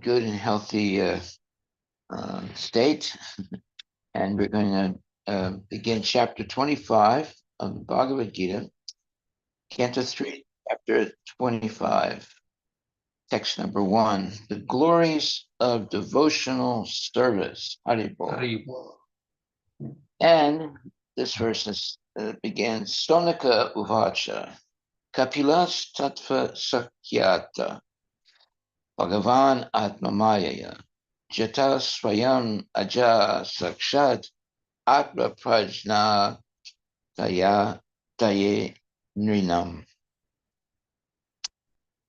good and healthy state. And we're going to begin chapter 25 of the Bhagavad Gita, Canto 3, chapter 25, text number 1, the glories of devotional service. Haribol. And this verse begins, Sonika Uvacha, Kapilas Tattva Sakyata, Bhagavan Atmamayaya, Jata Swayam Aja Sakshat Atma Prajna Taya Taye Nrinam.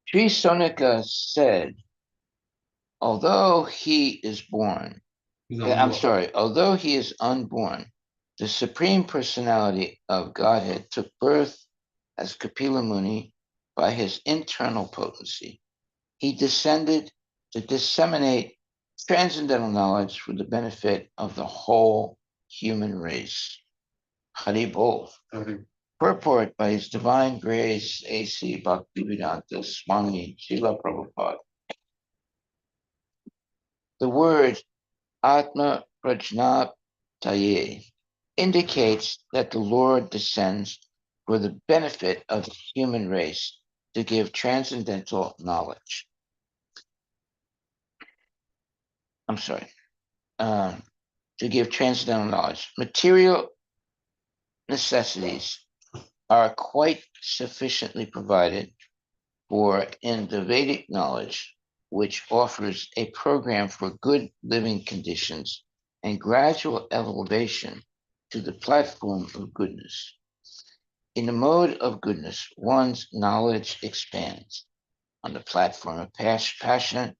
Sri Sonika said, although he is unborn, the Supreme Personality of Godhead took birth as Kapila Muni by his internal potency. He descended to disseminate transcendental knowledge for the benefit of the whole human race. Haribol. Purport by His Divine Grace A.C. Bhaktivedanta Swami Srila Prabhupada. The word Atma Prajnaptaye indicates that the Lord descends for the benefit of the human race to give transcendental knowledge. To give transcendental knowledge. Material necessities are quite sufficiently provided for in the Vedic knowledge, which offers a program for good living conditions and gradual elevation to the platform of goodness. In the mode of goodness, one's knowledge expands. On the platform of passion,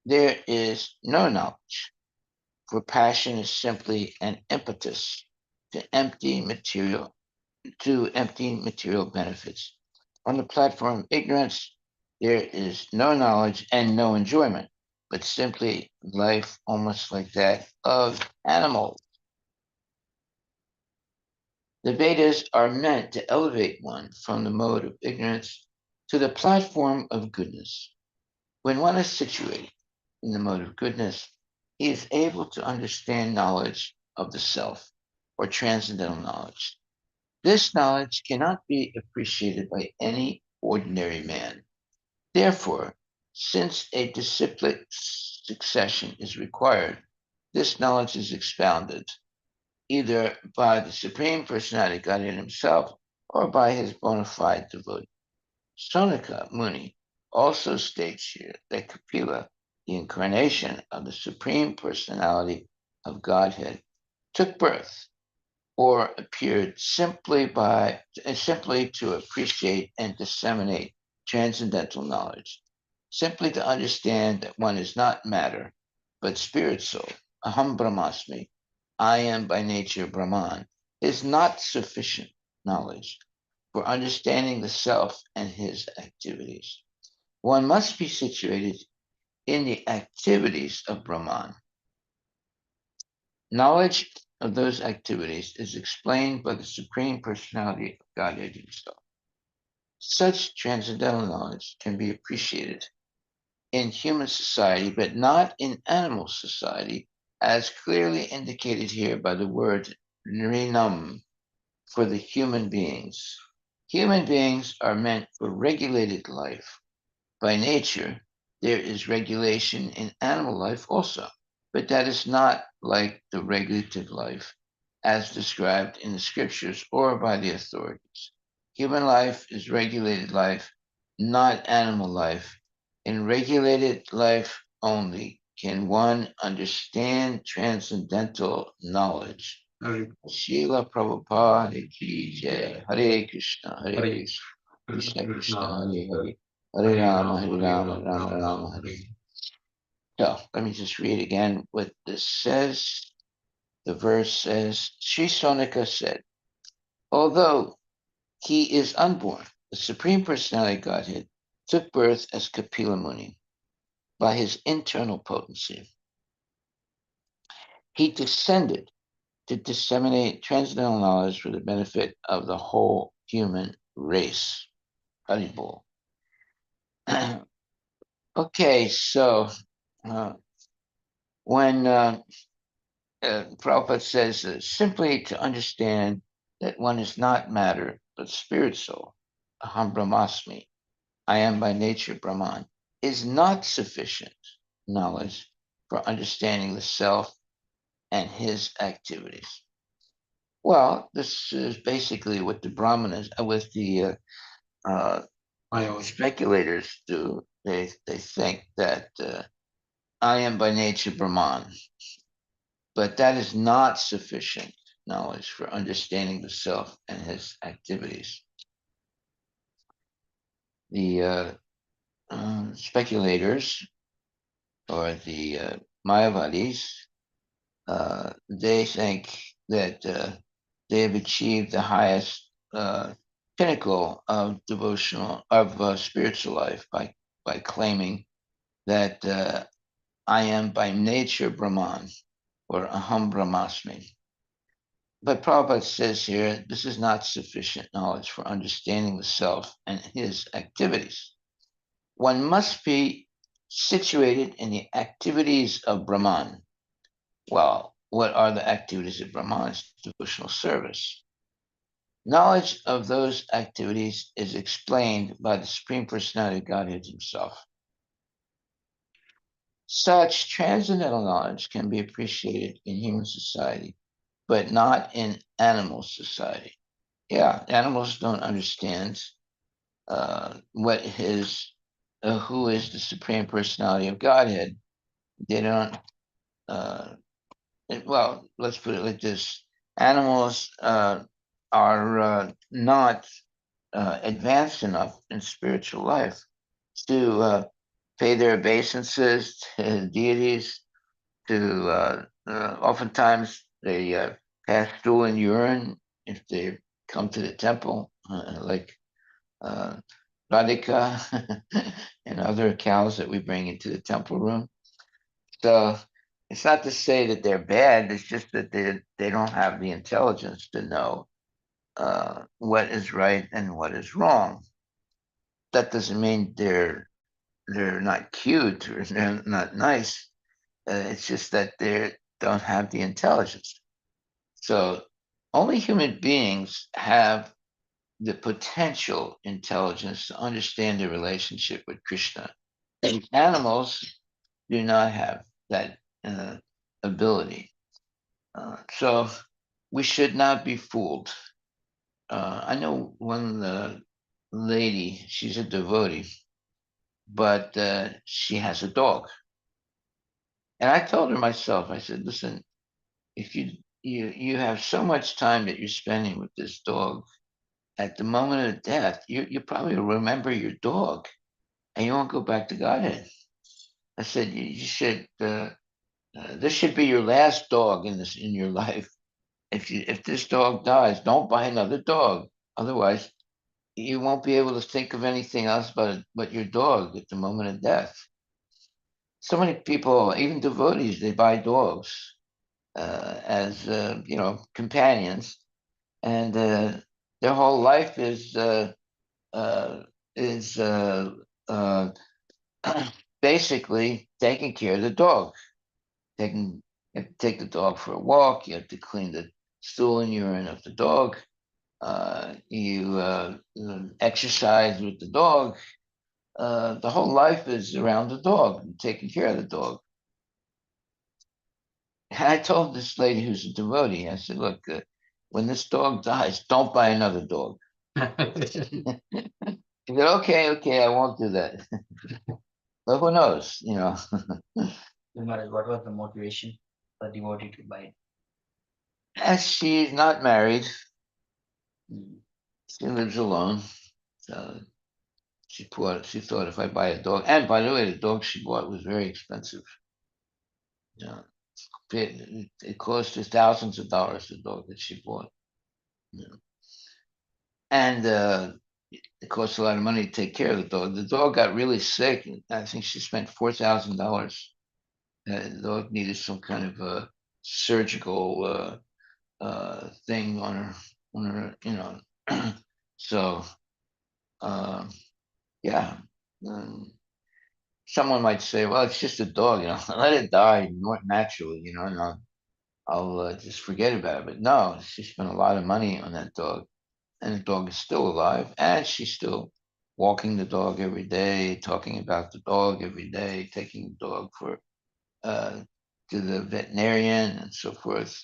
there is no knowledge, for passion is simply an impetus to empty material benefits. On the platform of ignorance, there is no knowledge and no enjoyment, but simply life almost like that of animals. The Vedas are meant to elevate one from the mode of ignorance to the platform of goodness. When one is situated in the mode of goodness, he is able to understand knowledge of the self, or transcendental knowledge. This knowledge cannot be appreciated by any ordinary man. Therefore, since a disciplic succession is required, this knowledge is expounded either by the Supreme Personality Godhead himself or by his bona fide devotee. Sonika Muni also states here that Kapila, the incarnation of the Supreme Personality of Godhead, took birth or appeared simply to appreciate and disseminate transcendental knowledge, simply to understand that one is not matter, but spirit soul, aham brahmasmi, I am by nature Brahman, is not sufficient knowledge for understanding the self and his activities. One must be situated in the activities of Brahman. Knowledge of those activities is explained by the Supreme Personality of Godhead himself. Such transcendental knowledge can be appreciated in human society, but not in animal society, as clearly indicated here by the word nrinam, for the human beings. Human beings are meant for regulated life. By nature, there is regulation in animal life also, but that is not like the regulative life as described in the scriptures or by the authorities. Human life is regulated life, not animal life. In regulated life only can one understand transcendental knowledge. Srila Prabhupada ki jai. Hare Krishna, Hare Krishna, Krishna Krishna, Hare Hare, Hare Rama, Rama Rama, Hare. So let me just read again what this says. The verse says, Sri Sonika said, although he is unborn, the Supreme Personality of Godhead took birth as Kapila Muni by his internal potency. He descended to disseminate transcendental knowledge for the benefit of the whole human race. Haribol. Okay, so uh, when Prabhupada says simply to understand that one is not matter but spirit soul, aham brahmasmi, I am by nature Brahman, is not sufficient knowledge for understanding the self and his activities. Well, this is basically what the Brahmanas, with the uh, speculators do. They think that I am by nature Brahman, but that is not sufficient knowledge for understanding the self and his activities. The speculators or the Mayavadis, they think that they have achieved the highest pinnacle of devotional of spiritual life by claiming that I am by nature Brahman or Aham Brahmasmi. But Prabhupada says here, this is not sufficient knowledge for understanding the self and his activities. One must be situated in the activities of Brahman. Well, what are the activities of Brahman? It's devotional service. Knowledge of those activities is explained by the Supreme Personality of Godhead himself. Such transcendental knowledge can be appreciated in human society, but not in animal society. Yeah, animals don't understand what his, who is the Supreme Personality of Godhead. They don't, uh, well, let's put it like this. Animals are not advanced enough in spiritual life to pay their obeisances to deities, to oftentimes they pass stool and urine if they come to the temple, like uh, Radhika and other cows that we bring into the temple room. So it's not to say that they're bad. It's just that they don't have the intelligence to know what is right and what is wrong. That doesn't mean they're not cute or they're not nice. It's just that they don't have the intelligence. So only human beings have the potential intelligence to understand the relationship with Krishna. And animals do not have that ability. So we should not be fooled. I know one lady, she's a devotee, but she has a dog. And I told her myself, I said, listen, if you have so much time that you're spending with this dog, at the moment of death, you probably remember your dog and you won't go back to Godhead. I said, you should, this should be your last dog in your life. If this dog dies, don't buy another dog. Otherwise, you won't be able to think of anything else but your dog at the moment of death. So many people, even devotees, they buy dogs as companions, and their whole life uh, is uh, basically taking care of the dog. Taking You have to take the dog for a walk. You have to clean the stool and urine of the dog. You exercise with the dog. The whole life is around the dog and taking care of the dog. And I told this lady who's a devotee, I said, look, when this dog dies, don't buy another dog. She said, okay, I won't do that. But who knows, you know. Maharaj, what was the motivation for devotee to buy it? As she's not married, Mm. she lives alone. So she thought if I buy a dog, and by the way, the dog she bought was very expensive. You know, it cost her thousands of dollars, the dog that she bought. You know. And it costs a lot of money to take care of the dog. The dog got really sick, and I think she spent $4,000. The dog needed some kind of a surgical thing on her, you know. So, uh, yeah. Um, someone might say, well, it's just a dog, let it die naturally, and I'll just forget about it. But no, she spent a lot of money on that dog, and the dog is still alive, and she's still walking the dog every day, talking about the dog every day, taking the dog for uh, to the veterinarian and so forth.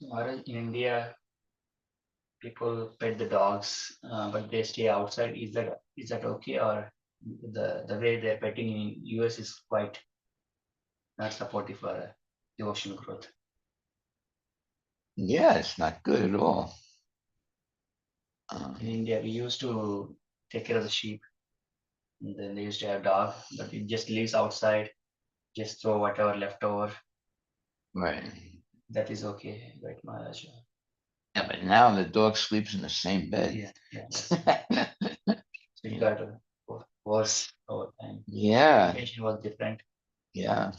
Maharaj, in India, people pet the dogs, but they stay outside. Is that okay, or the way they're petting in US is quite not supportive for the ocean growth? Yeah, it's not good at all. In India, we used to take care of the sheep, and then they used to have dog, but it just lives outside, just throw whatever left over. Right. That is okay, right, Maharaj? Yeah, but now the dog sleeps in the same bed. Yeah. So it got worse over time. Yeah, Education was different, yeah.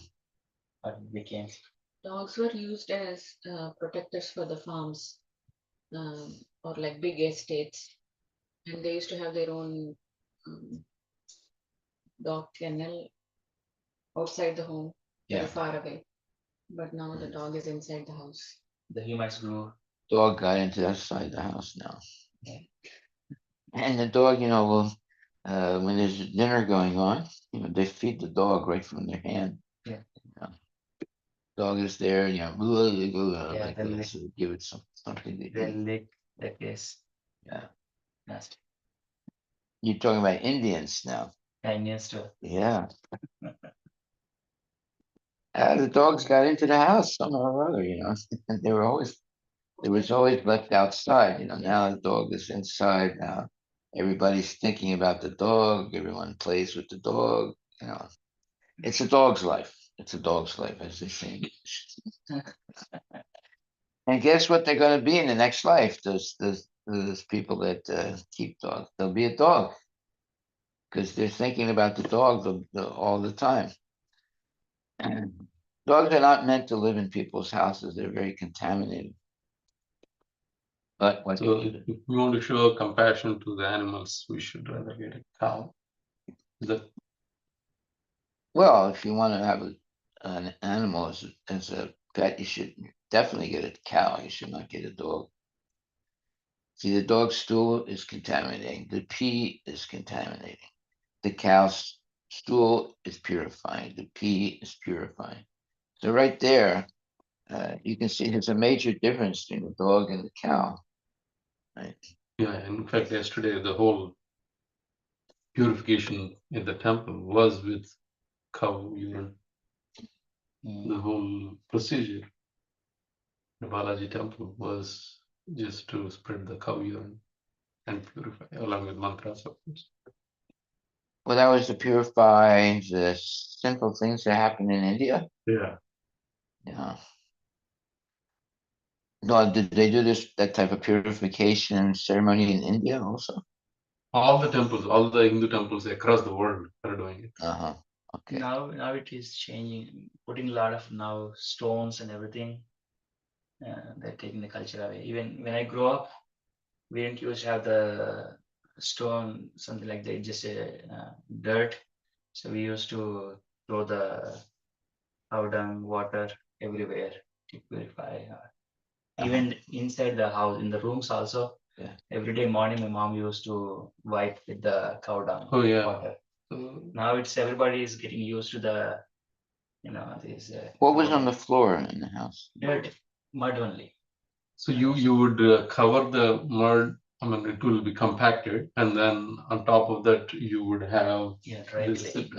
but it became. Dogs were used as protectors for the farms, or like big estates, and they used to have their own um, dog kennel outside the home, very Yeah. far away. But now the dog is inside the house. The humans grew. Dog got into that side of the house now. Yeah. And the dog, will, when there's a dinner going on, they feed the dog right from their hand. Yeah. Dog is there, blah, blah, Yeah, like then this, so give it something to they eat. lick the case. Yeah. Nasty. You're talking about Indians now. Indians too. Yeah. The dogs got into the house somehow or other, and it was always left outside, now the dog is inside now. Everybody's thinking about the dog, everyone plays with the dog, It's a dog's life. It's a dog's life, as they say. And guess what they're going to be in the next life? Those people that keep dogs, they'll be a dog because they're thinking about the dog all the time. And dogs are not meant to live in people's houses. They're very contaminated. But what So if we want to show compassion to the animals, we should rather get a cow. Well, if you want to have an animal as a pet, you should definitely get a cow. You should not get a dog. See, the dog's stool is contaminating. The pee is contaminating. The cow's stool is purifying. The pee is purifying. So right there, you can see there's a major difference between the dog and the cow. Right? Yeah, in fact, yesterday the whole purification in the temple was with cow urine. The whole procedure, the Balaji temple, was just to spread the cow urine and purify, along with mantras, of course. Well, that was to purify the sinful things that happen in India. Yeah. Yeah. No, did they do that type of purification ceremony in India also? All the temples, all the Hindu temples across the world are doing it. Uh-huh. Okay. Now it is changing, putting a lot of now stones and everything. They're taking the culture away. Even when I grew up, we didn't used to have the stone, something like that, just dirt. So we used to throw the cow dung water everywhere to purify. Even inside the house, in the rooms also. Yeah. Every day morning, my mom used to wipe with the cow dung water. So Now it's everybody is getting used to the, this. What was on the floor in the house? Dirt, mud only. So you would cover the mud. I mean, it will be compacted, and then on top of that, you would have dry this clay.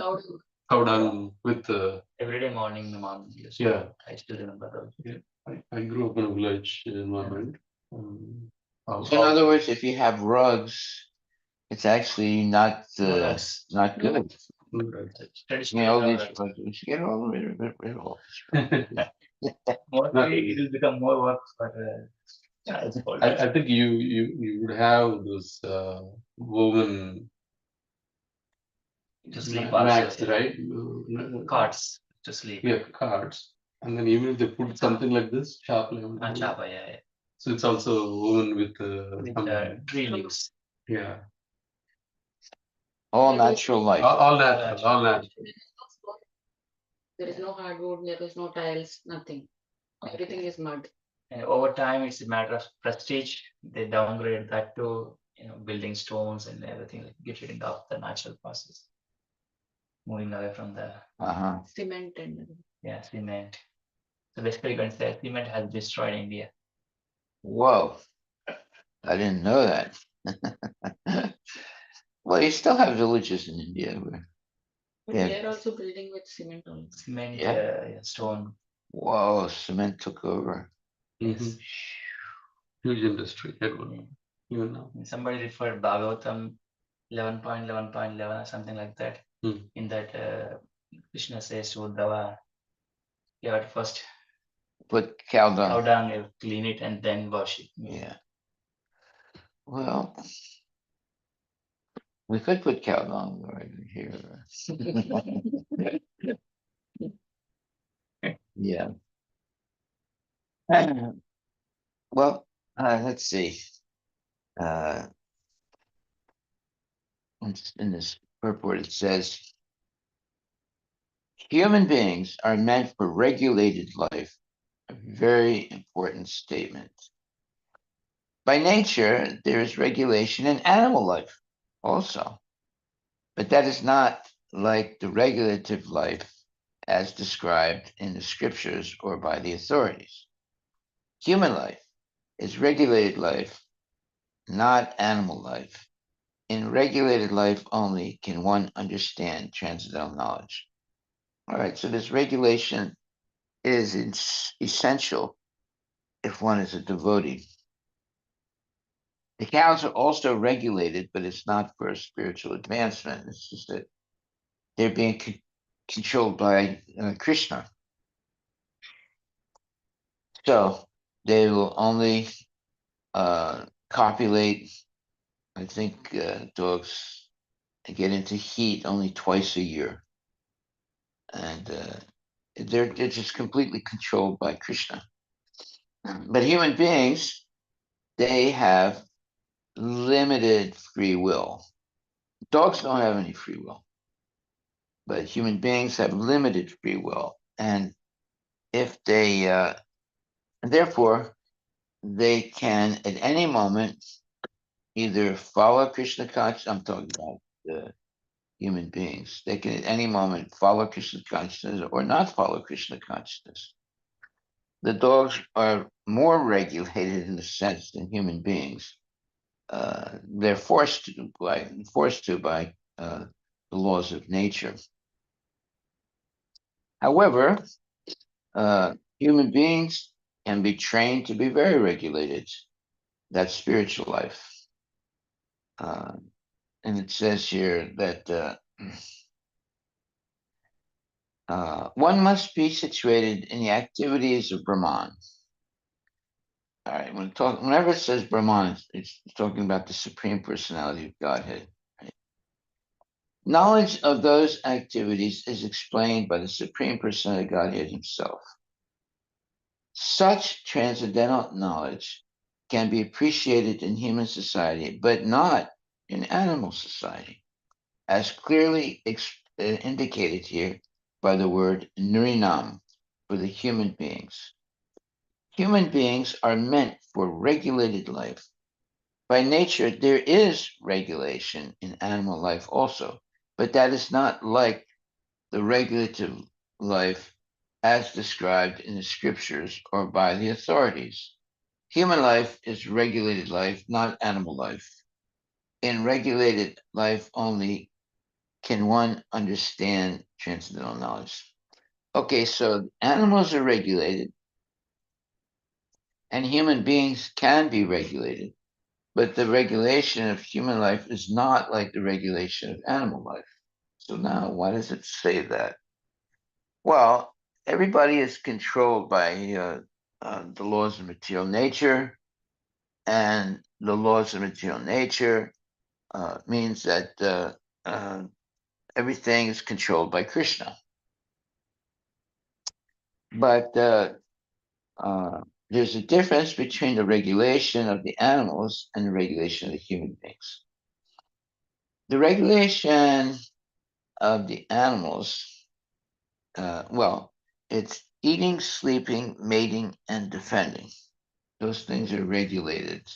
cow dung with the. Every day morning, my mom used to. Yeah. I still remember those. Yeah, I grew up in a village environment. So in other words, if you have rugs, it's actually not Rugs. not good. Traditional. You should get all rid of all. Mostly it will become more work for it's called. I think you would have those woven To sleep mats, also, right? Cards to sleep. Yeah, cards. And then even if they put something like this, chapa. Chapa, yeah. So it's also woven with With tree leaves. Yeah. All There is natural no- life. All natural, all natural. There is no hardwood, there is no tiles, nothing. Everything is mud. And over time, it's a matter of prestige. They downgrade that to building stones and everything, like get rid of the natural process, moving away from the Uh-huh. Cement and everything. cement. So basically, you can say cement has destroyed India. Whoa. I didn't know that. Well, you still have villages in India where, But Yeah. they are also building with cement only. Cement, Yeah. stone. whoa, cement took over. Mhm. Huge industry, Edward, Yeah. even now. Somebody referred Bhagavatam 11.11.11 or something like that. Hmm. In that, Krishna says to Uddhava, you have to first Put cow dung. cow dung, you clean it, and then wash it. Yeah. Well, we could put cow dung right here. Yeah. Well, let's see. In this purport, it says human beings are meant for regulated life. A very important statement. By nature, there is regulation in animal life also, but that is not like the regulative life as described in the scriptures or by the authorities. Human life is regulated life, not animal life. In regulated life only can one understand transcendental knowledge. All right, so this regulation is essential if one is a devotee. The cows are also regulated, but it's not for spiritual advancement. It's just that they're being controlled by Krishna. So they will only copulate. I think dogs get into heat only twice a year, and they're just completely controlled by Krishna. But human beings, they have limited free will. Dogs don't have any free will, but human beings have limited free will, and if they, therefore, they can at any moment either follow Krishna consciousness. I'm talking about human beings. They can at any moment follow Krishna consciousness or not follow Krishna consciousness. The dogs are more regulated in a sense than human beings. They're forced to by the laws of nature. However, human beings can be trained to be very regulated. That's spiritual life. And it says here that one must be situated in the activities of Brahman. All right, whenever it says Brahman, it's talking about the Supreme Personality of Godhead. Right? Knowledge of those activities is explained by the Supreme Personality of Godhead himself. Such transcendental knowledge can be appreciated in human society, but not in animal society, as clearly indicated here by the word Nurinam for the human beings. Human beings are meant for regulated life. By nature, there is regulation in animal life also, but that is not like the regulative life as described in the scriptures or by the authorities. Human life is regulated life, not animal life. In regulated life only can one understand transcendental knowledge. Okay, so animals are regulated and human beings can be regulated, but the regulation of human life is not like the regulation of animal life. So now, why does it say that? Well, everybody is controlled by the laws of material nature, and the laws of material nature means that everything is controlled by Krishna. But there's a difference between the regulation of the animals and the regulation of the human beings. The regulation of the animals, well, it's eating, sleeping, mating, and defending. Those things are regulated.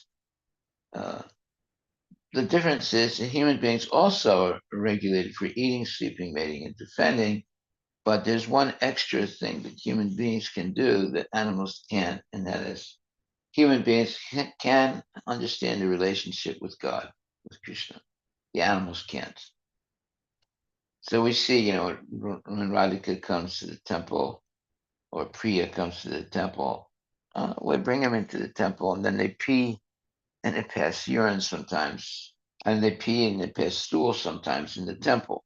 The difference is that human beings also are regulated for eating, sleeping, mating, and defending. But there's one extra thing that human beings can do that animals can't, and that is human beings can understand the relationship with God, with Krishna. The animals can't. So we see, when Radhika comes to the temple or Priya comes to the temple, we bring them into the temple and then they pee and they pass urine sometimes, and they pee and they pass stool sometimes in the temple.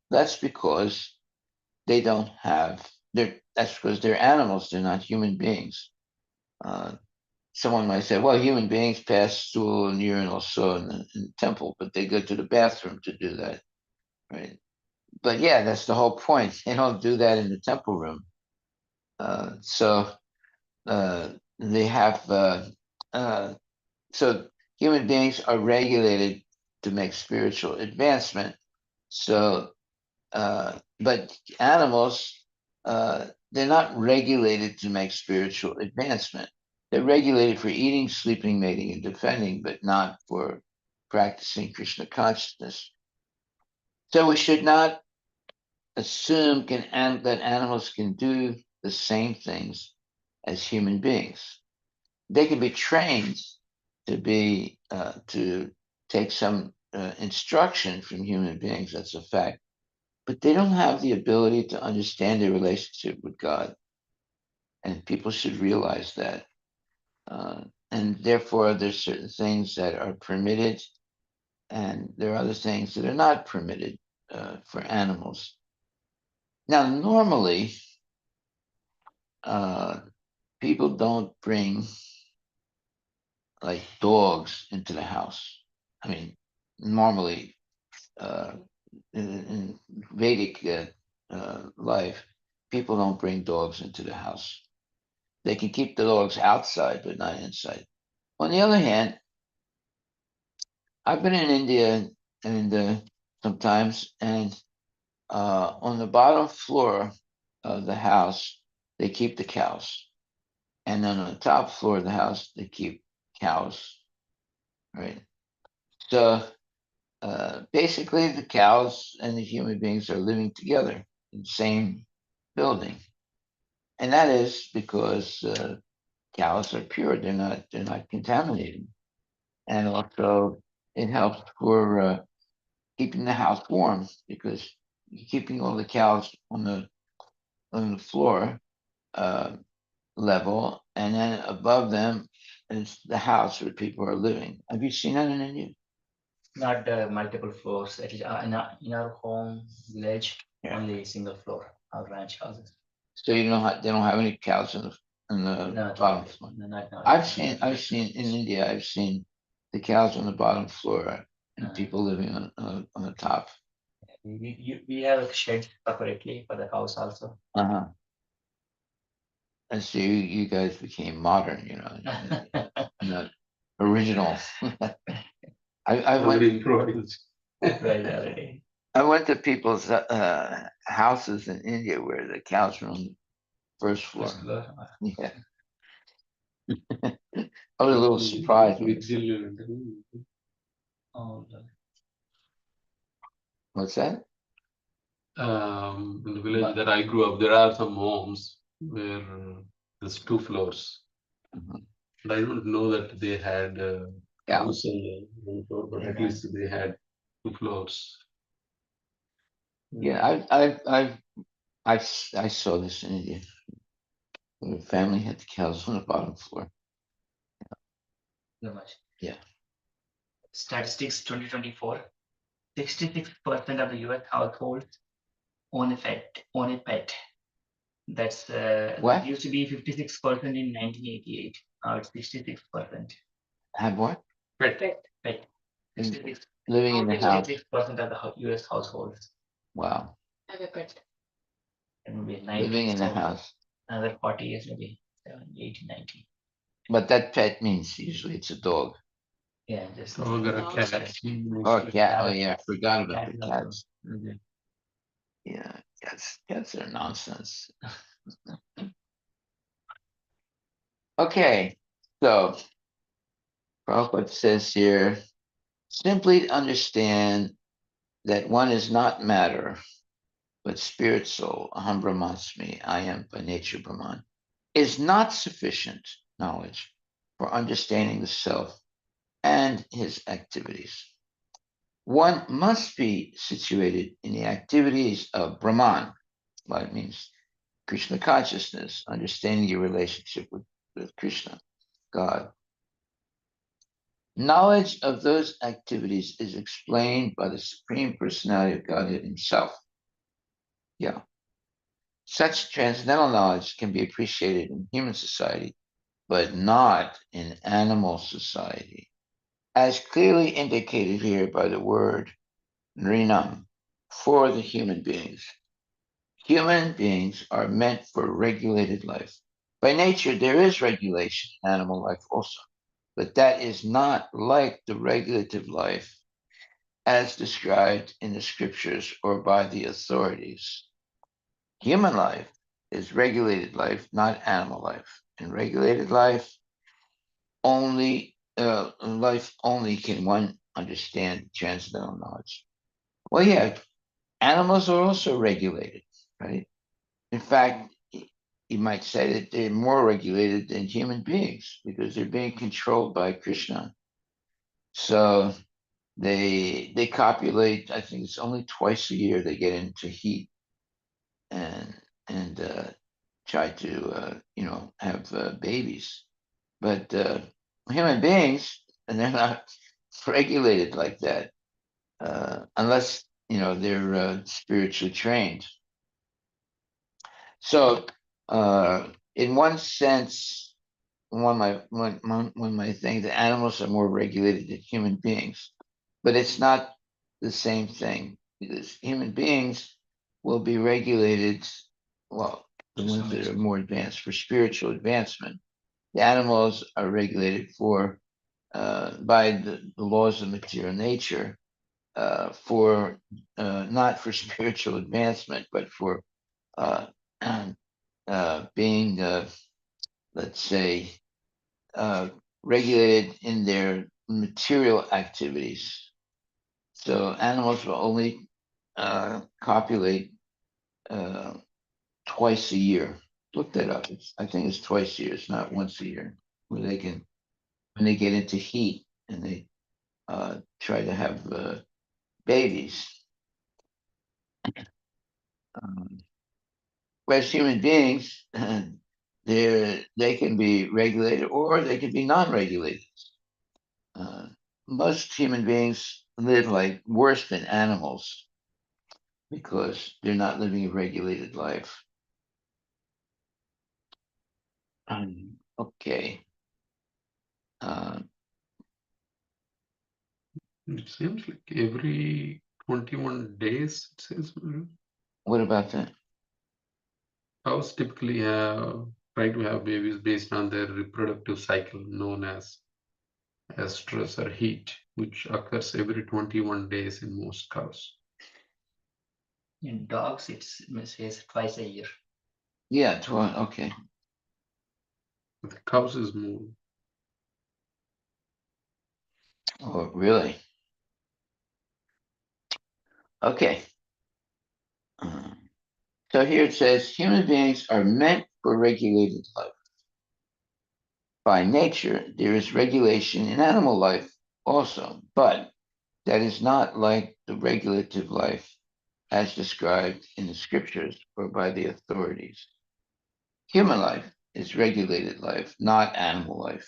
That's because they don't have, that's because they're animals, they're not human beings. Someone might say, well, human beings pass stool and urine also in the temple, but they go to the bathroom to do that, right? But yeah, that's the whole point. They don't do that in the temple room. So they have, so human beings are regulated to make spiritual advancement. So, but animals, they're not regulated to make spiritual advancement. They're regulated for eating, sleeping, mating, and defending, but not for practicing Krishna consciousness. So we should not assume that animals can do the same things as human beings. They can be trained to take some instruction from human beings. That's a fact, but they don't have the ability to understand their relationship with God, and people should realize that. And therefore, there's certain things that are permitted, and there are other things that are not permitted for animals. Now, normally, people don't bring like dogs into the house. I mean, normally uh, in Vedic life, people don't bring dogs into the house. They can keep the dogs outside, but not inside. On the other hand, I've been in India and sometimes, and on the bottom floor of the house, they keep the cows, and then on the top floor of the house, they keep cows. Right. So basically, the cows and the human beings are living together in the same building, and that is because cows are pure; they're not contaminated, and also it helps for keeping the house warm because you're keeping all the cows on the floor uh, level, and then above them is the house where people are living. Have you seen that in India? Not multiple floors. At least in our home village, Yeah. only single floor, our ranch houses. So they don't have any cows in the No, bottom floor. no, not now. I've seen in India. I've seen the cows on the bottom floor and people living on the top. We have a shed separately for the house also. Uh-huh. And so you guys became modern, not original. I went improvised. Right already. I went to people's houses in India where the cows were on the first floor. First floor. Yeah. I was a little surprised when they said, Oh, Lord. what's that? In the village that I grew up, there are some homes where there's 2 floors. Mhm. And I don't know that they had Yeah. house on the one floor, but at least they had 2 floors. Yeah, I saw this in India. The family had the cows on the bottom floor. So much. Yeah. Statistics 2024. 66% of the US households own a pet. That's What? used to be 56% in 1988. Now it's 66%. Have what? Pet. In- 66. Living in the house. 66% of the US households. Wow. Have a pet. It will be 90. Living in the So house. another 40 years, maybe 70, 80, 90. But that pet means usually it's a dog. Yeah, just Dog or a Dogs. cat. Oh, Mostly. cat. Oh, Parrot. yeah. I forgot about Cat the is also. cats. Okay. Yeah, cats are nonsense. Okay, so Prabhupada says here, simply understand that one is not matter, but spirit soul, aham brahmasmi, I am by nature Brahman, is not sufficient knowledge for understanding the self and his activities. One must be situated in the activities of Brahman, what it means Krishna consciousness, understanding your relationship with Krishna, God. Knowledge of those activities is explained by the Supreme Personality of Godhead Himself. Yeah. Such transcendental knowledge can be appreciated in human society, but not in animal society, as clearly indicated here by the word Nrinam, for the human beings. Human beings are meant for regulated life. By nature, there is regulation in animal life also, but that is not like the regulative life as described in the scriptures or by the authorities. Human life is regulated life, not animal life. In regulated life, only can one understand transcendental knowledge. Well, yeah, animals are also regulated, right? In fact, you might say that they're more regulated than human beings because they're being controlled by Krishna. So they copulate. I think it's only twice a year they get into heat and try to have babies. But human beings, and they're not regulated like that unless they're spiritually trained. So, in one sense, one might think that animals are more regulated than human beings, but it's not the same thing because human beings will be regulated, well, the ones that are more advanced for spiritual advancement. The animals are regulated for by the laws of material nature for not for spiritual advancement, but for uh, being, let's say, regulated in their material activities. So animals will only copulate uh, twice a year. Look that up. I think it's twice a year. It's not once a year. Where they can, when they get into heat and they try to have babies. Um, whereas human beings, they can be regulated or they can be non-regulated. Uh, Most human beings live like worse than animals because they're not living a regulated life. Okay. It seems like every 21 days, it says. What about that? Cows typically try to have babies based on their reproductive cycle known as estrus or heat, which occurs every 21 days in most cows. In dogs, it says twice a year. Yeah, okay. The cows is more. Oh, really? Okay. So here it says human beings are meant for regulated life. By nature, there is regulation in animal life also, but that is not like the regulative life as described in the scriptures or by the authorities. Human life is regulated life, not animal life.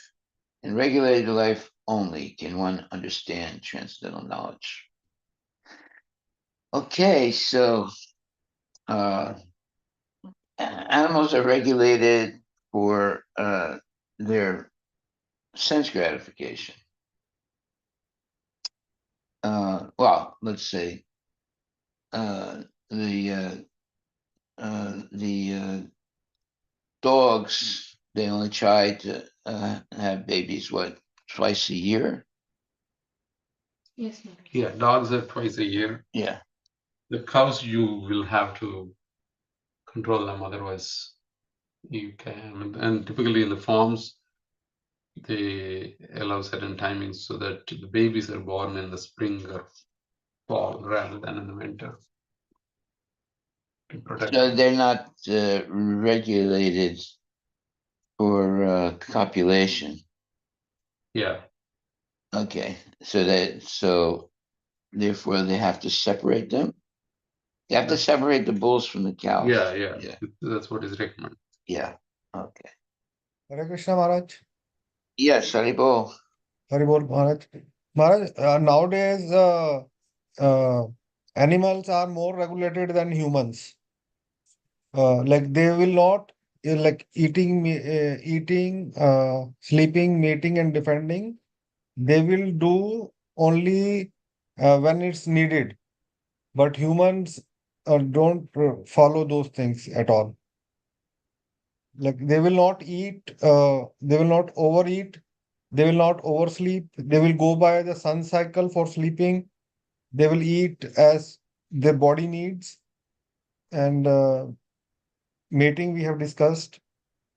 In regulated life only can one understand transcendental knowledge. Okay, so animals are regulated for their sense gratification. Well, let's say the dogs, they only try to have babies, what, twice a year? Yes, Maharaj. Yeah, dogs are twice a year. Yeah. The cows, you will have to control them, otherwise you can. And typically in the farms, they allow certain timings so that the babies are born in the spring or fall rather than in the winter to protect So them. they're not regulated for copulation. Yeah, Okay. So therefore they have to separate them. You have to separate the bulls from the cows. yeah. That's what is recommended. Yeah. Okay. Hare Krishna Maharaj. Yes, Haribol. Haribol Maharaj. Maharaj, nowadays uh, animals are more regulated than humans. Like they will not like eating, sleeping, mating, and defending. They will do only when it's needed. But humans don't follow those things at all. Like they will not eat, they will not overeat, they will not oversleep. They will go by the sun cycle for sleeping. They will eat as their body needs. And mating we have discussed.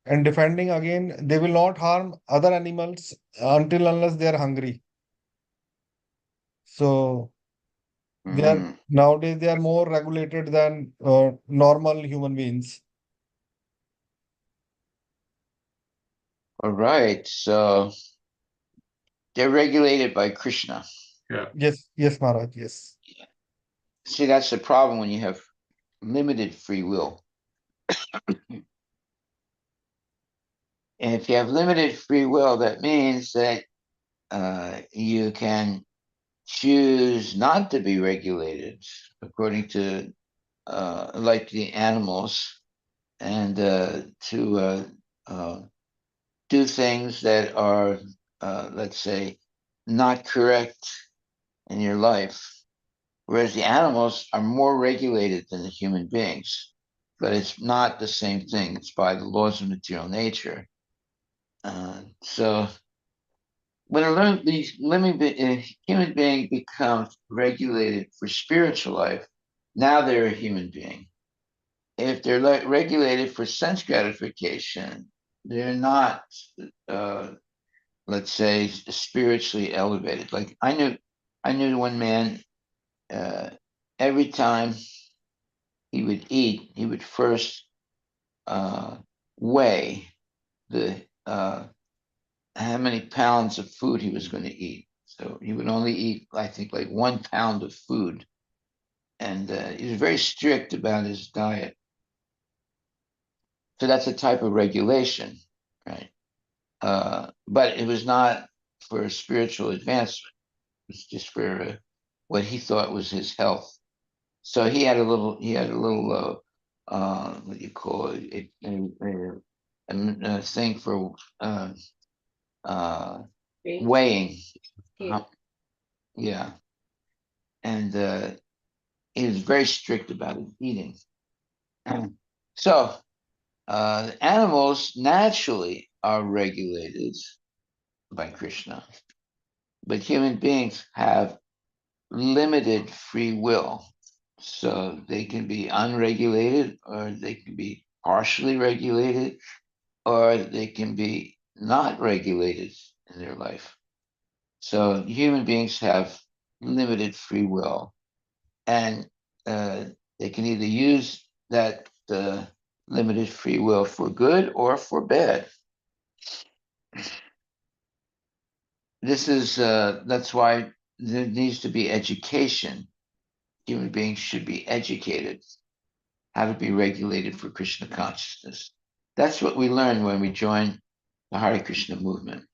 And defending again, they will not harm other animals until unless they are hungry. So they are Mm. nowadays they are more regulated than normal human beings. All right. So they're regulated by Krishna. Yes, yes, Maharaj, yes. See, that's the problem when you have limited free will. And if you have limited free will, that means that you can choose not to be regulated according to like the animals, and to do things that are, let's say, not correct in your life. Whereas the animals are more regulated than the human beings, but it's not the same thing. It's by the laws of material nature. So when a human being becomes regulated for spiritual life, now they're a human being. If they're regulated for sense gratification, they're not, uh, let's say, spiritually elevated. Like I knew one man. Uh, every time he would eat, he would first weigh the how many pounds of food he was going to eat. So he would only eat, I think, like 1 pound of food, and he was very strict about his diet. So that's a type of regulation, right? But it was not for spiritual advancement. It was just for what he thought was his health. So he had a little, what do you call it? A thing for uh, Wait, weighing. here. Yeah. And he was very strict about his eating. So animals naturally are regulated by Krishna, but human beings have limited free will. So they can be unregulated, or they can be partially regulated, or they can be not regulated in their life. So human beings have limited free will, and they can either use that limited free will for good or for bad. That's why there needs to be education. Human beings should be educated how to be regulated for Krishna consciousness. That's what we learned when we joined the Hare Krishna movement.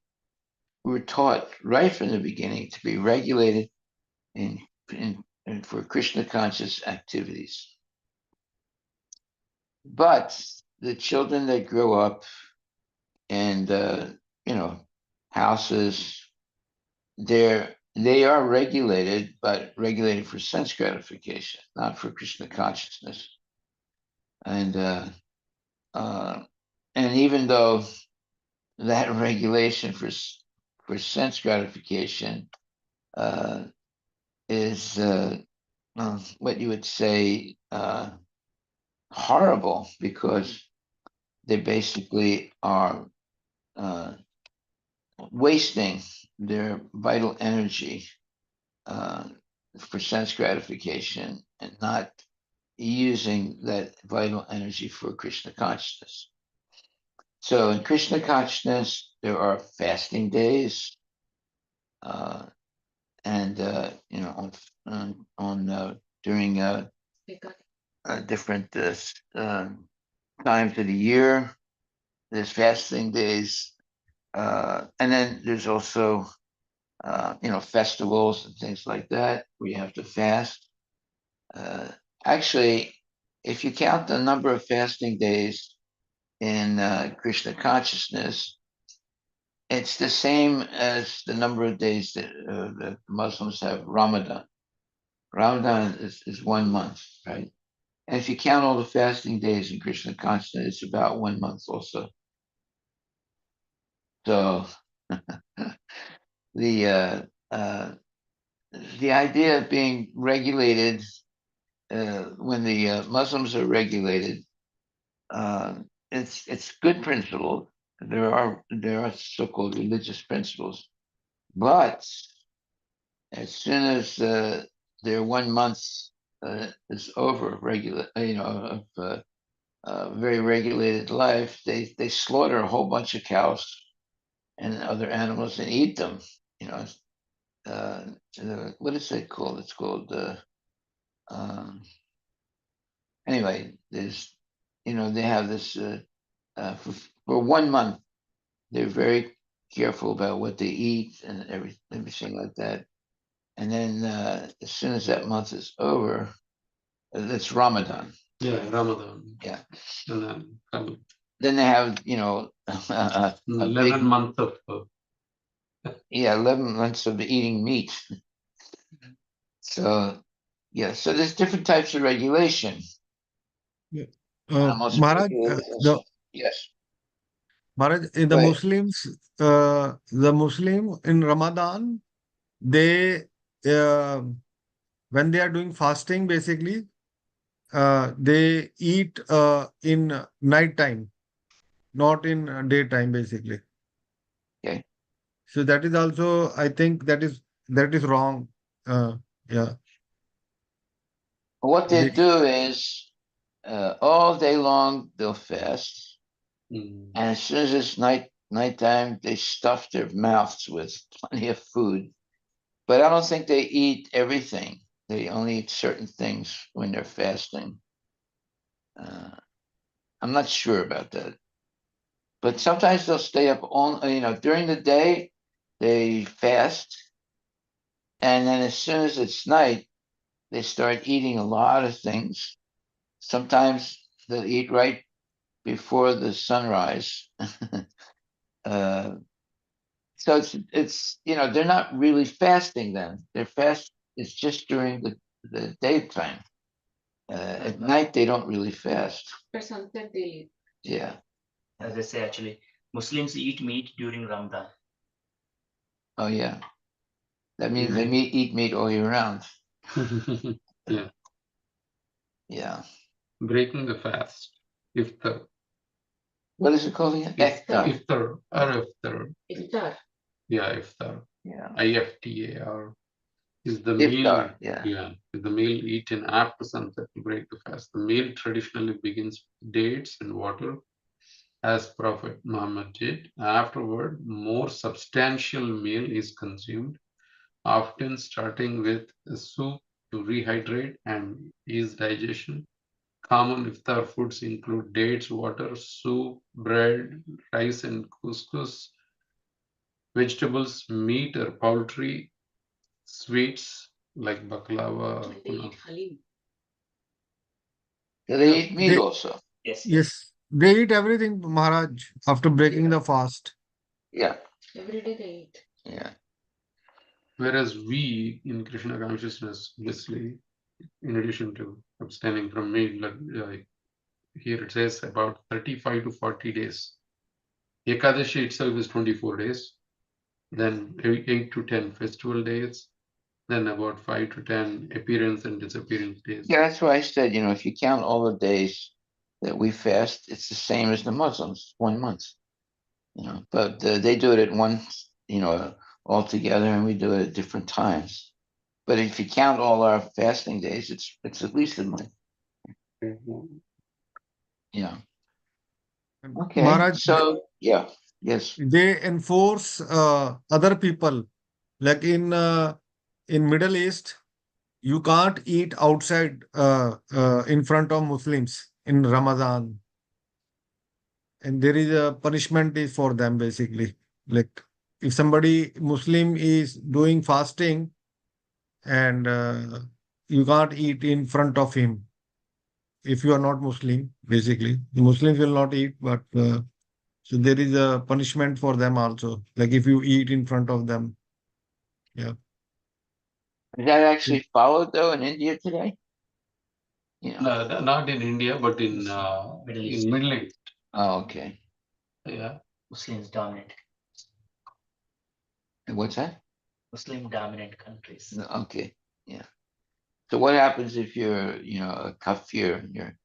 We were taught right from the beginning to be regulated in for Krishna conscious activities. But the children that grow up in houses, they are regulated, but regulated for sense gratification, not for Krishna consciousness. And uh, and even though that regulation for sense gratification is what you would say horrible, because they basically are wasting their vital energy for sense gratification and not using that vital energy for Krishna consciousness. So in Krishna consciousness, there are fasting days, and on during different times of the year, there's fasting days, and then there's also festivals and things like that where you have to fast. Actually, if you count the number of fasting days in Krishna consciousness, it's the same as the number of days that the Muslims have Ramadan. Ramadan is 1 month, right? And if you count all the fasting days in Krishna consciousness, it's about 1 month also. So the idea of being regulated, when the Muslims are regulated, it's good principle. There are so-called religious principles, but as soon as their 1 month is over, of very regulated life, they slaughter a whole bunch of cows and other animals and eat them. What is it called? It's called anyway. There's they have this for 1 month. They're very careful about what they eat and everything like that. And then as soon as that month is over, that's Ramadan. Yeah, Ramadan. Yeah. And then Then they have, a 11 big, months of 11 months of eating meat. So, yeah, so there's different types of regulation. Yeah. Animals are Maharaj, regulated the yes. Maharaj, Go ahead. The Muslim in Ramadan, they when they are doing fasting, basically, they eat in night time, not in daytime, basically. Okay. So that is also, I think, that is wrong. Yeah, What they they, do is all day long they'll fast, mm, and as soon as it's nighttime, they stuff their mouths with plenty of food. But I don't think they eat everything. They only eat certain things when they're fasting. I'm not sure about that. But sometimes they'll stay up during the day, they fast. And then as soon as it's night, they start eating a lot of things. Sometimes they'll eat right before the sunrise. uh, so it's they're not really fasting then. Their fast is just during the daytime. At night they don't really fast. After sunset, they leave. Yeah. As I say, actually, Muslims eat meat during Ramadan. Oh yeah. That means they eat meat all year round. yeah, Yeah. breaking the fast. Iftar. What is it called again? Iftar. Iftar. Iftar. Iftar. Yeah, iftar. Yeah. IFTAR is the meal. Iftar. Yeah. Yeah, is the meal eaten after sunset to break the fast. The meal traditionally begins with dates and water, as Prophet Muhammad did. Afterward, more substantial meal is consumed, often starting with a soup to rehydrate and ease digestion. Common iftar foods include dates, water, soup, bread, rice and couscous, vegetables, meat or poultry, sweets like baklava. And they eat halim. Do they yeah, eat meat also? Yes. yes, they eat everything, Maharaj, after breaking the fast. Yeah. Every day they eat. Yeah. Whereas we in Krishna consciousness, obviously, in addition to abstaining from meat, like here it says about 35 to 40 days. Ekadashi itself is 24 days. Then 8 to 10 festival days. then about 5 to 10 appearance and disappearance days. Yeah, that's why I said, if you count all the days that we fast, it's the same as the Muslims, 1 month. But they do it at once, all together, and we do it at different times. But if you count all our fasting days, it's at least a month. Yeah. Okay. Maharaj, So yeah. Yes. they enforce other people. Like in Middle East, you can't eat outside in front of Muslims in Ramadan, and there is a punishment is for them basically. Like if somebody Muslim is doing fasting and you can't eat in front of him if you are not Muslim. Basically, the Muslims will not eat, but so there is a punishment for them also. Like if you eat in front of them, yeah. Is that actually followed though in India today? No, not in India, but in Middle East. Middle East. Oh, okay. Yeah. Muslims dominant. And what's that? Muslim dominant countries. Okay. Yeah. So what happens if you're, a kafir and you're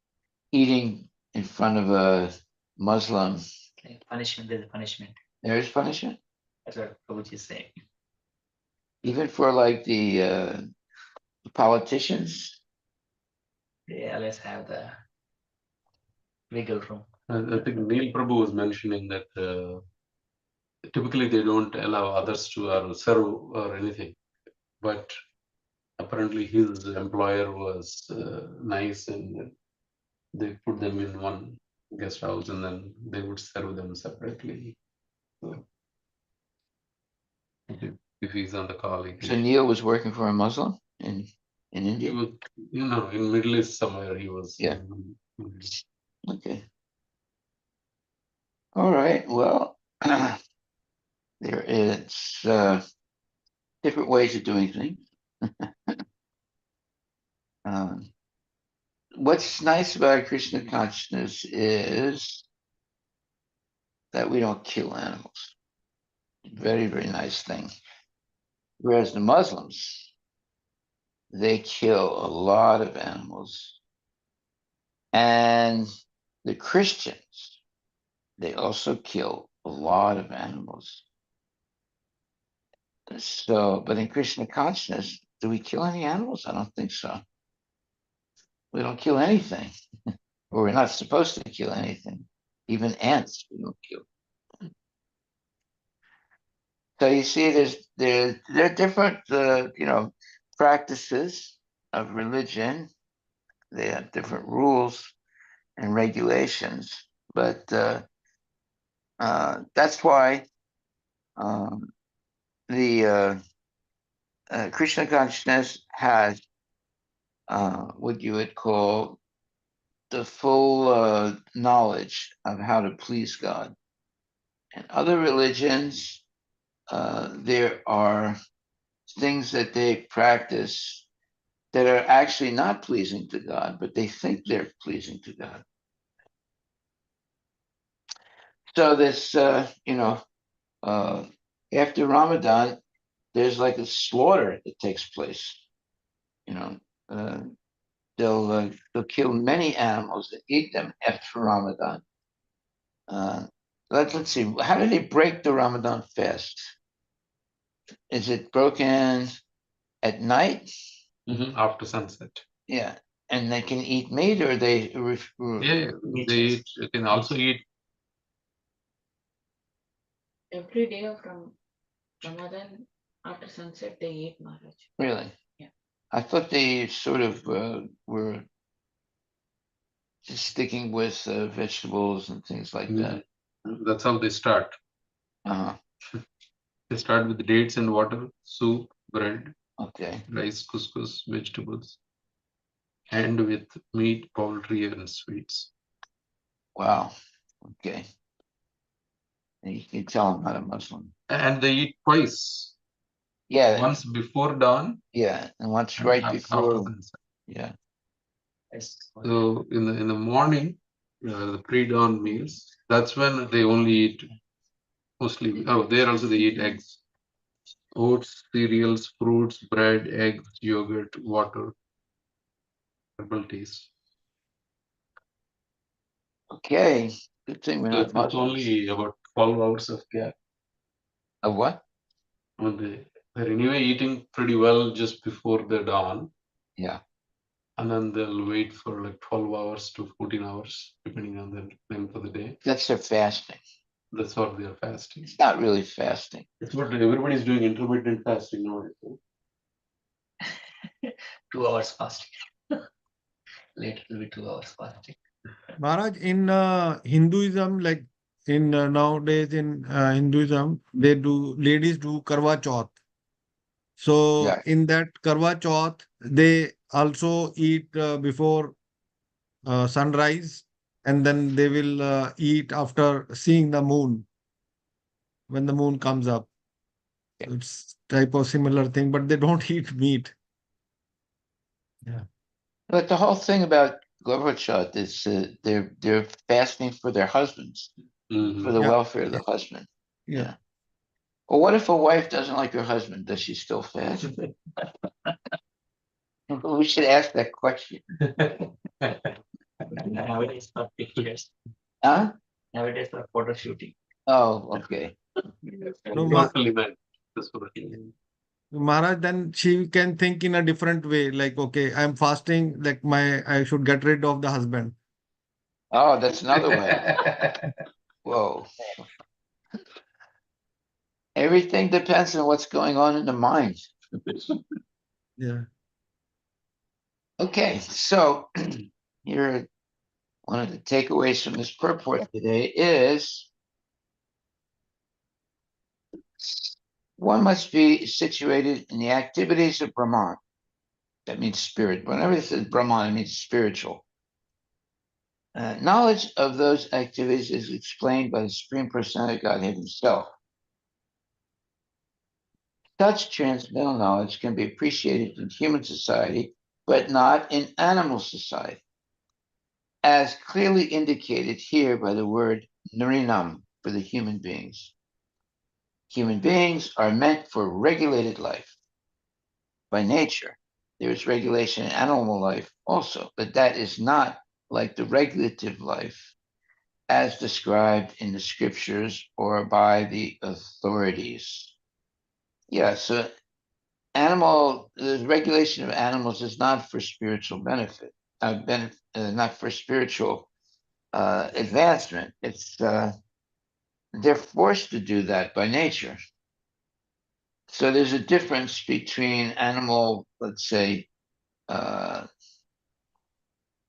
eating in front of a Muslim? Like punishment, there's a punishment. There is punishment? That's what Prabhuji is saying. Even for like the politicians? They always have the wiggle room. I think Neil Prabhu was mentioning that typically they don't allow others to serve or anything, but apparently his employer was nice and they put them in one guest house and then they would serve them separately. So, if he's on the call, So Neil was working for a Muslim in he India? was, in Middle East somewhere he was. Yeah. Okay. All right. Well, there is different ways of doing things. What's nice about Krishna consciousness is that we don't kill animals. Very, very nice thing. Whereas the Muslims, they kill a lot of animals. And the Christians, they also kill a lot of animals. So, but in Krishna consciousness, do we kill any animals? I don't think so. We don't kill anything, or we're not supposed to kill anything. Even ants, we don't kill. So you see, there are different, practices of religion. They have different rules and regulations, but that's why the Krishna consciousness has what you would call the full knowledge of how to please God. And other religions, there are things that they practice that are actually not pleasing to God, but they think they're pleasing to God. So this, after Ramadan, there's like a slaughter that takes place. They'll kill many animals and eat them after Ramadan. Let's see. How do they break the Ramadan fast? Is it broken at night? After sunset. Yeah, and they can eat meat, or they. Yeah, they can also eat. Every day from Ramadan after sunset they eat, Maharaj. Really? Yeah. I thought they sort of were just sticking with vegetables and things like that. That's how they start. They start with dates and water, soup, bread, Okay. rice, couscous, vegetables, and with meat, poultry, and sweets. Wow. Okay. And you can tell I'm not a Muslim. And they eat twice. Yeah. Once before dawn. Yeah, and once right before. Sunset. Yeah. So in the morning, the pre-dawn meals. That's when they only eat mostly. Oh, there also they eat eggs. oats, cereals, fruits, bread, eggs, yogurt, water, herbal teas. Okay, good thing we're So not it's Muslims. only about 12 hours of gap. Of what? When they're anyway eating pretty well just before the dawn, Yeah. and then they'll wait for like 12 hours to 14 hours, depending on the length of the day. That's their fasting. That's what they're fasting. It's not really fasting. It's what everybody's doing, intermittent fasting nowadays. 2 hours fasting. Later will be 2 hours fasting. Maharaj, in Hinduism, like in nowadays in Hinduism, ladies do Karwa Chauth. So Yeah. in that Karwa Chauth, they also eat before sunrise, and then they will eat after seeing the moon when the moon comes up. Yeah. It's type of similar thing, but they don't eat meat. Yeah. But the whole thing about Gorbachev is they're fasting for their husbands, for the Yeah. welfare of the husband. Yeah. Yeah. Well, what if a wife doesn't like her husband? Does she still fast? We should ask that question. Nowadays for pictures. Huh? Nowadays for photo shooting. Oh, okay. No, Ma- Totally meant. That's what I mean. Maharaj, then she can think in a different way. Like, okay, I'm fasting. Like I should get rid of the husband. Oh, that's another way. Whoa. Everything depends on what's going on in the mind. Yeah. Okay, so here, one of the takeaways from this purport today is one must be situated in the activities of Brahman. That means spirit. Whenever it says Brahman, it means spiritual. Knowledge of those activities is explained by the Supreme Personality of Godhead Himself. Such transcendental knowledge can be appreciated in human society, but not in animal society, as clearly indicated here by the word Narinam for the human beings. Human beings are meant for regulated life. By nature, there is regulation in animal life also, but that is not like the regulative life as described in the scriptures or by the authorities. Yeah, so the regulation of animals is not for spiritual benefit, not for spiritual advancement. It's they're forced to do that by nature. So there's a difference between animal, let's say,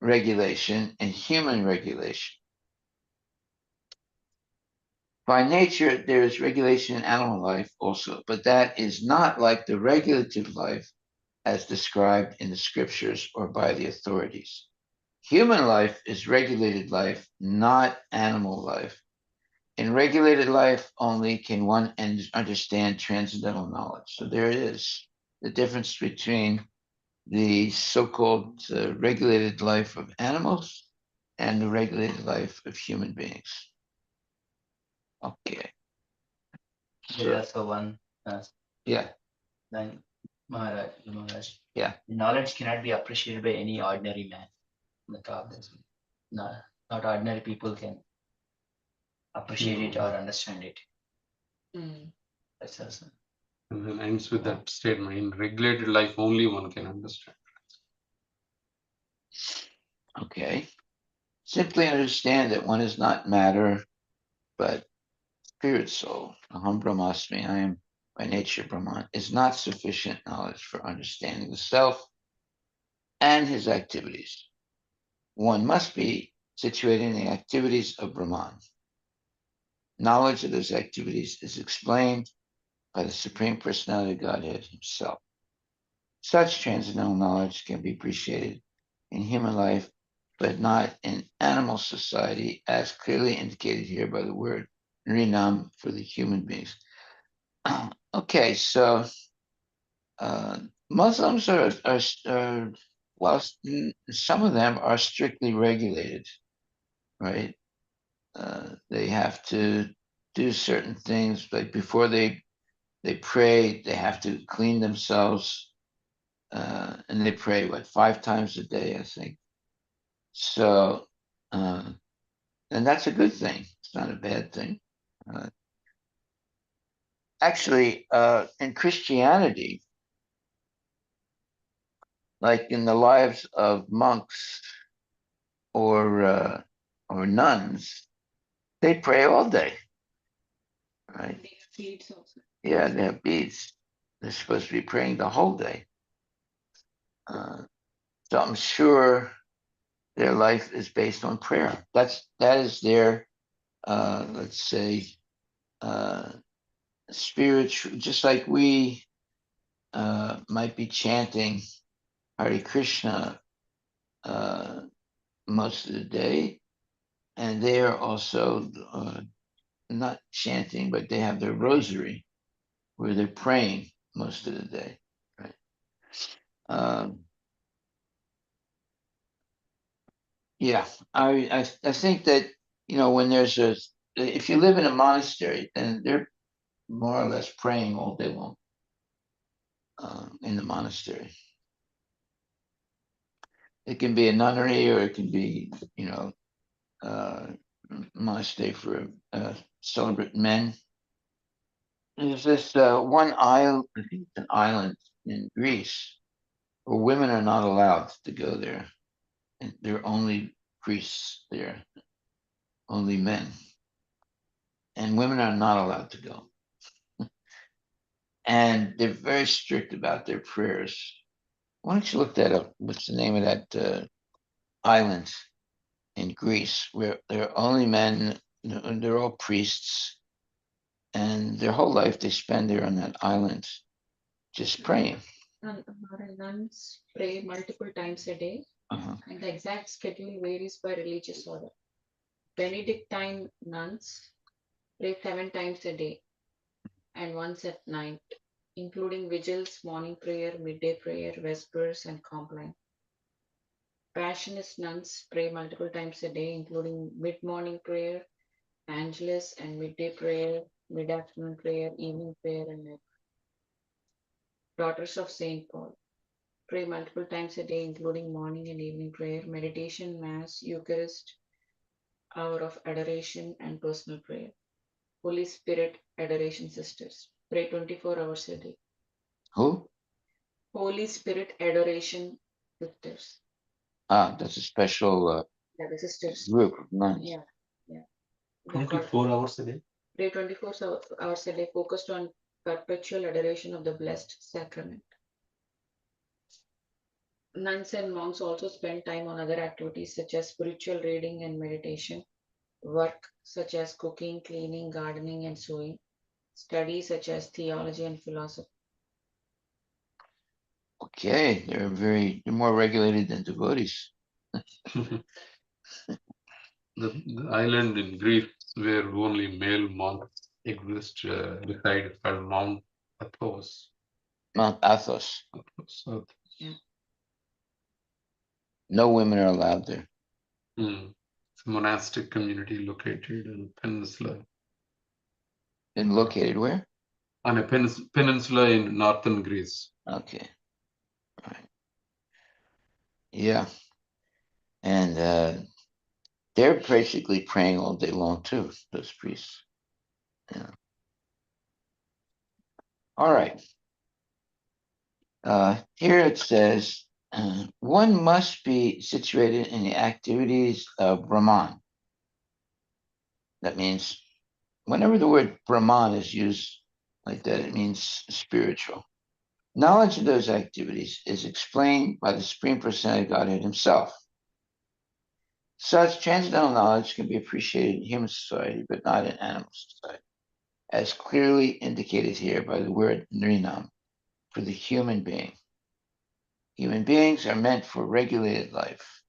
regulation and human regulation. By nature, there is regulation in animal life also, but that is not like the regulative life as described in the scriptures or by the authorities. Human life is regulated life, not animal life. In regulated life only can one understand transcendental knowledge. So there it is, the difference between the so-called regulated life of animals and the regulated life of human beings. Okay. There is also one Yeah. then Maharaj. Yeah. Knowledge cannot be appreciated by any ordinary man. On the top, not ordinary people can appreciate it or understand it. Mm. That's also. And then ends with that statement: in regulated life, only one can understand. Okay. Simply understand that one is not matter, but spirit soul. Aham Brahmasmi, I am by nature Brahman, is not sufficient knowledge for understanding the self and his activities. One must be situated in the activities of Brahman. Knowledge of those activities is explained by the Supreme Personality of Godhead Himself. Such transcendental knowledge can be appreciated in human life, but not in animal society, as clearly indicated here by the word Rinam for the human beings. Okay, so Muslims are well, some of them are strictly regulated, right? They have to do certain things like before they They pray, they have to clean themselves, and they pray, what, 5 times a day, I think. So, and that's a good thing. It's not a bad thing. Actually, in Christianity, like in the lives of monks or nuns, they pray all day, right? They have beads also. Yeah, they have beads. They're supposed to be praying the whole day. So I'm sure their life is based on prayer. That is their, let's say, spiritual. Just like we might be chanting Hare Krishna most of the day, and they are also not chanting, but they have their rosary where they're praying most of the day, right? Yeah, I think that when there's if you live in a monastery, then they're more or less praying all day long in the monastery. It can be a nunnery, or it can be uh, monastery for celibate men. There's this one island, I think it's an island in Greece, where women are not allowed to go there. And there are only priests there, only men. And women are not allowed to go. And they're very strict about their prayers. Why don't you look that up? What's the name of that island in Greece where there are only men, and they're all priests, and their whole life they spend there on that island just praying. Nuns pray multiple times a day, and the exact schedule varies by religious order. Benedictine nuns pray 7 times a day and once at night, including vigils, morning prayer, midday prayer, vespers, and compline. Passionist nuns pray multiple times a day, including mid-morning prayer, angelus, and midday prayer, mid-afternoon prayer, evening prayer, and night. Daughters of Saint Paul pray multiple times a day, including morning and evening prayer, meditation, mass, Eucharist, hour of adoration, and personal prayer. Holy Spirit Adoration Sisters pray 24 hours a day. Who? Holy Spirit Adoration Sisters. That's a special Yeah, the sisters. group of nuns. Yeah, yeah. 24 hours a day. Pray 24 hours a day, focused on perpetual adoration of the Blessed Sacrament. Nuns and monks also spend time on other activities such as spiritual reading and meditation, work such as cooking, cleaning, gardening, and sewing, studies such as theology and philosophy. Okay, they're more regulated than devotees. The island in Greece where only male monks exist reside is called Mount Athos. Mount Athos. So, No women are allowed there. it's a monastic community located in a peninsula. And located where? On a peninsula in northern Greece. Okay. All right. Yeah. And they're basically praying all day long too, those priests. Yeah. All right. Here it says, one must be situated in the activities of Brahman. That means whenever the word Brahman is used like that, it means spiritual. Knowledge of those activities is explained by the Supreme Personality of Godhead himself. Such transcendental knowledge can be appreciated in human society, but not in animal society, as clearly indicated here by the word Nrinam for the human being. Human beings are meant for regulated life.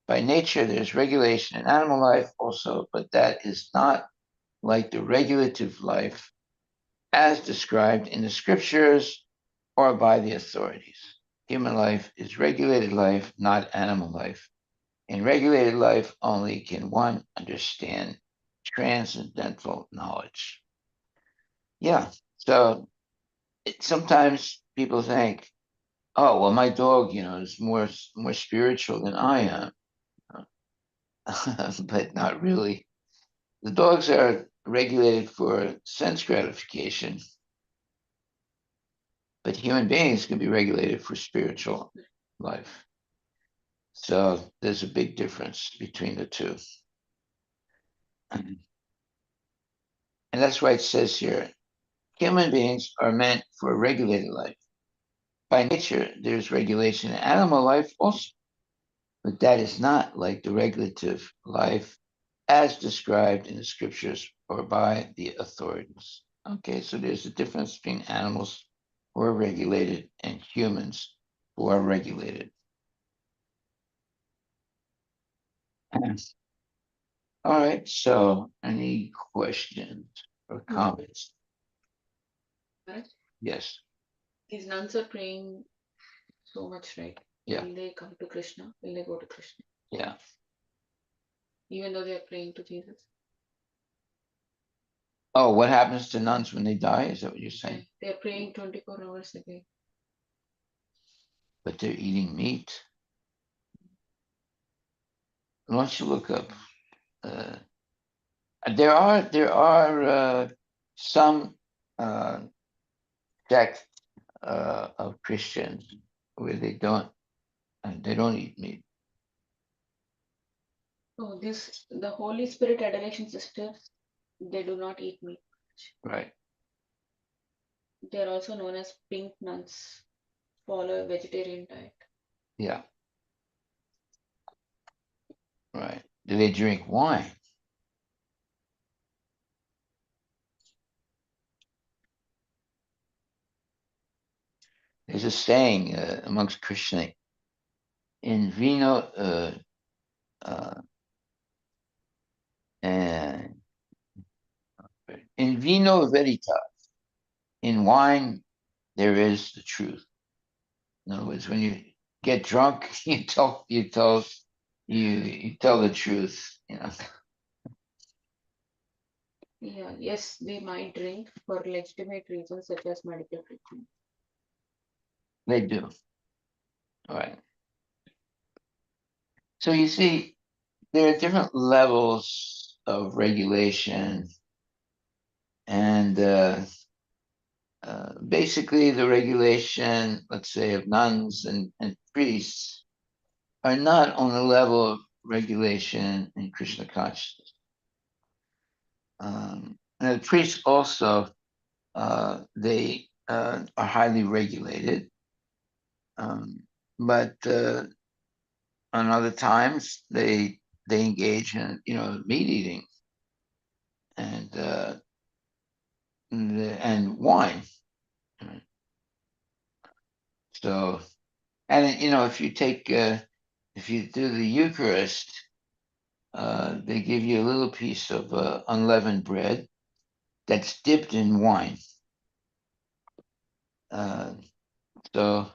By nature, there's regulation in animal life also, but that is not like the regulative life as described in the scriptures or by the authorities. Human life is regulated life, not animal life. In regulated life only can one understand transcendental knowledge. Yeah, so sometimes people think, oh, well, my dog, is more spiritual than I am. But not really. The dogs are regulated for sense gratification, but human beings can be regulated for spiritual life. So there's a big difference between the two. And that's why it says here, human beings are meant for a regulated life. By nature, there's regulation in animal life also, but that is not like the regulative life as described in the scriptures or by the authorities. Okay, so there's a difference between animals who are regulated and humans who are regulated. All right, so any questions or comments? Right? Yes. These nuns are praying so much, right? Yeah. Will they come to Krishna? Will they go to Krishna? Yeah. Even though they are praying to Jesus? Oh, what happens to nuns when they die? Is that what you're saying? They are praying 24 hours a day. But they're eating meat. Why don't you look up? There are some sects of Christians where they don't eat meat. Oh, the Holy Spirit Adoration Sisters, they do not eat meat. Right. They are also known as pink nuns, follow a vegetarian diet. Yeah. Right. Do they drink wine? There's a saying amongst Christians, in vino and in vino veritas, in wine there is the truth. In other words, when you get drunk, you tell the truth. Yeah, yes, they might drink for legitimate reasons such as medical treatment. They do. All right. So you see, there are different levels of regulation, and basically the regulation, let's say, of nuns and priests are not on the level of regulation in Krishna consciousness. And the priests also, they are highly regulated, but on other times they engage in meat eating and and wine. So, and if you do the Eucharist, they give you a little piece of unleavened bread that's dipped in wine. So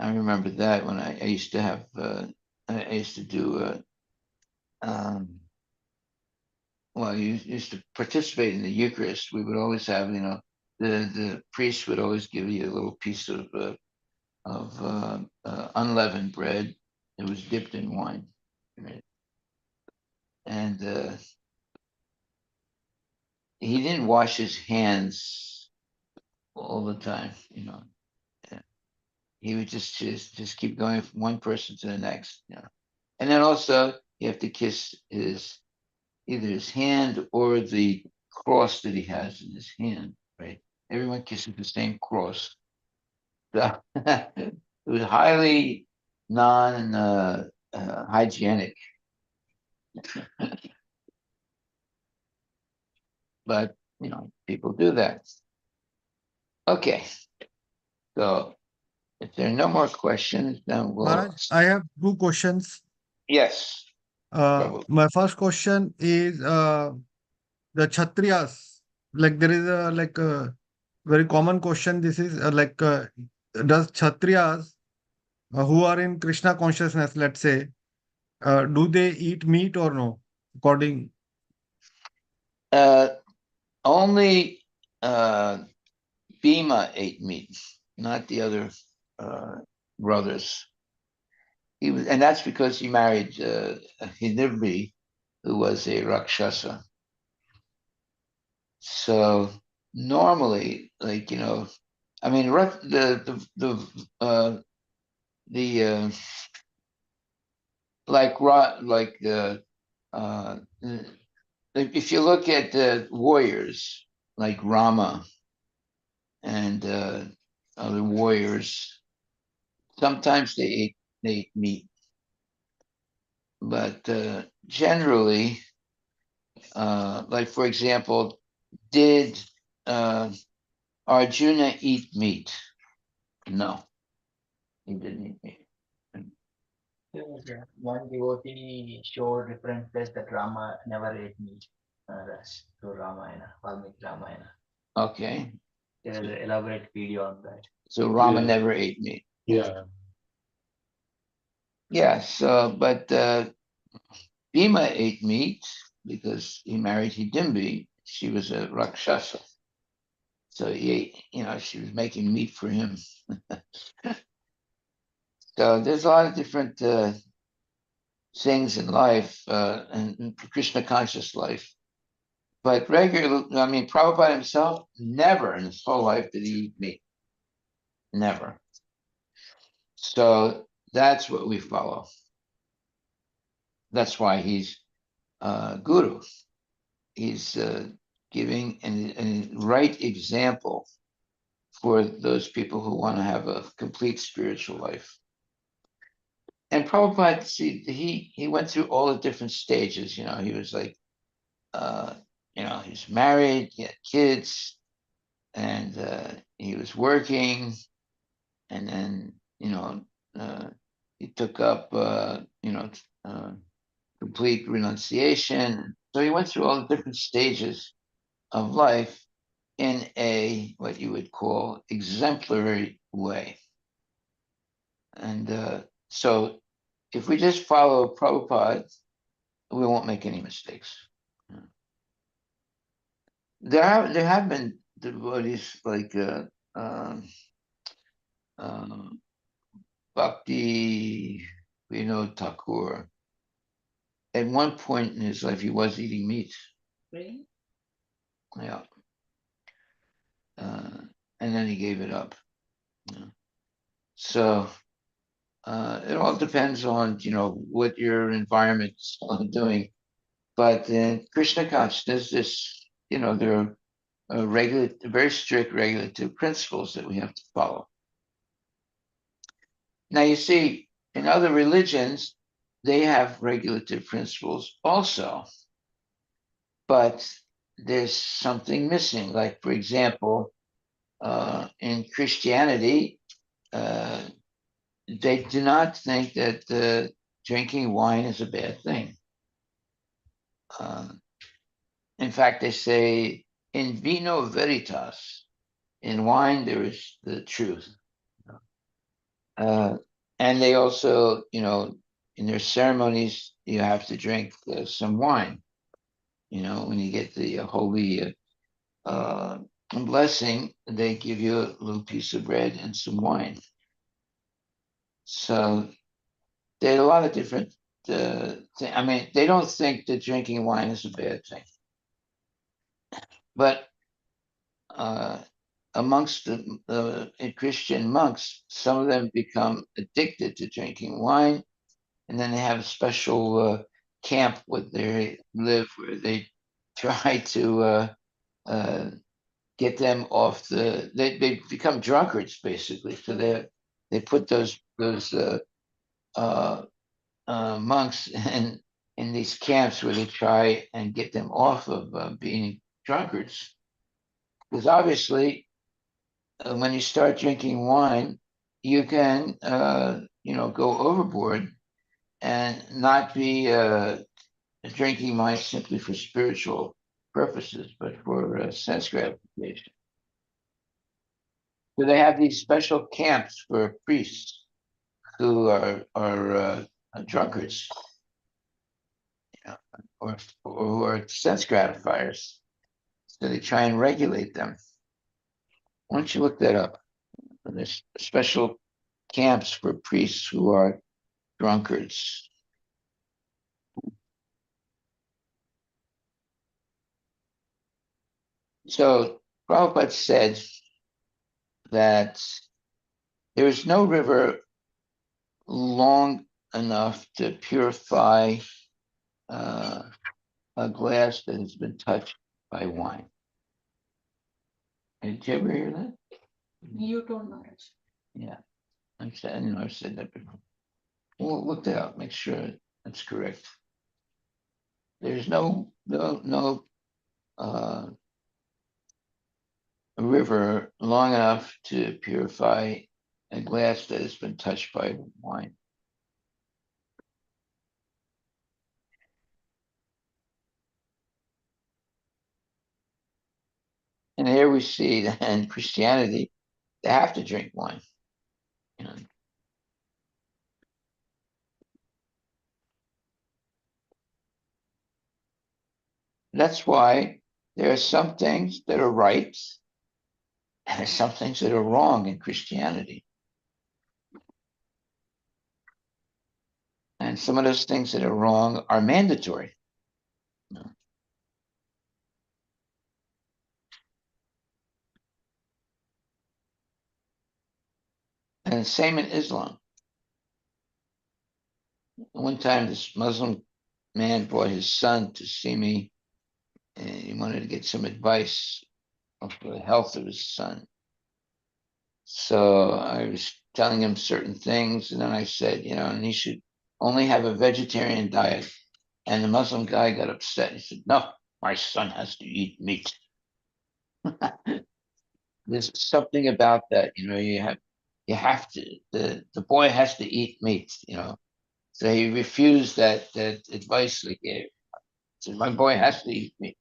I remember that when I used to have I used to do well, you used to participate in the Eucharist. We would always have, the priest would always give you a little piece of unleavened bread. It was dipped in wine, right? And he didn't wash his hands all the time. He would just keep going from one person to the next. And then also you have to kiss either his hand or the cross that he has in his hand, right? Everyone kisses the same cross. So it was highly non hygienic, but people do that. Okay, so if there are no more questions, then Maharaj, I have two questions. yes. My first question is the Kshatriyas. Like there is a very common question. This is does Kshatriyas who are in Krishna consciousness, let's say, do they eat meat or no? According Uh, only Bhima ate meat, not the other brothers. He was, and that's because he married Hidimbi, who was a Rakshasa. So normally, like I mean, the uh, if you look at the warriors like Rama and other warriors, sometimes they ate meat, but generally, like for example, did Arjuna eat meat? No, he didn't eat meat. One devotee showed references that Rama never ate meat. That's through Ramayana, Valmiki Ramayana. Okay, There is an elaborate video on that. so Rama Yeah. never ate meat. Yeah. Yes, but Bhima ate meat because he married Hidimbi. She was a Rakshasa. So he ate, she was making meat for him. So there's a lot of different things in life and Krishna conscious life. But Prabhupada himself never in his whole life did he eat meat. Never. So that's what we follow. That's why he's guru. He's giving a right example for those people who want to have a complete spiritual life. And Prabhupada, see, he went through all the different stages. He was like, he's married, he had kids, and he was working, and then he took up complete renunciation. So he went through all the different stages of life in a what you would call exemplary way. And so if we just follow Prabhupada, we won't make any mistakes. There have been devotees like Bhakti Thakur. At one point in his life, he was eating meat. Really? Yeah. And then he gave it up. So it all depends on what your environment's doing. But in Krishna consciousness, there are very strict regulative principles that we have to follow. Now you see, in other religions, they have regulative principles also, but there's something missing. Like for example, in Christianity, they do not think that drinking wine is a bad thing. In fact, they say, in vino veritas, in wine there is the truth. And they also, in their ceremonies, you have to drink some wine. When you get the holy blessing, they give you a little piece of bread and some wine. So there are a lot of different things. They don't think that drinking wine is a bad thing. But amongst the Christian monks, some of them become addicted to drinking wine, and then they have a special camp where they live, where they try to get them off they become drunkards basically. So they put those monks in these camps where they try and get them off of being drunkards, because obviously when you start drinking wine, you can go overboard and not be drinking wine simply for spiritual purposes, but for sense gratification. So they have these special camps for priests who are drunkards, or who are sense gratifiers. So they try and regulate them. Why don't you look that up? There's special camps for priests who are drunkards. So Prabhupada said that there is no river long enough to purify a glass that has been touched by wine. Did you ever hear that? You told Maharaj. Yeah, I said that before. Well, look that up. Make sure that's correct. There's no river long enough to purify a glass that has been touched by wine. And here we see that in Christianity, they have to drink wine. You know. That's why there are some things that are right and there's some things that are wrong in Christianity. And some of those things that are wrong are mandatory. And same in Islam. One time, this Muslim man brought his son to see me, and he wanted to get some advice for the health of his son. So I was telling him certain things, and then I said, and he should only have a vegetarian diet. And the Muslim guy got upset. He said, "No, my son has to eat meat." There's something about that, you have to. The boy has to eat meat, So he refused that advice they gave. He said, "My boy has to eat meat."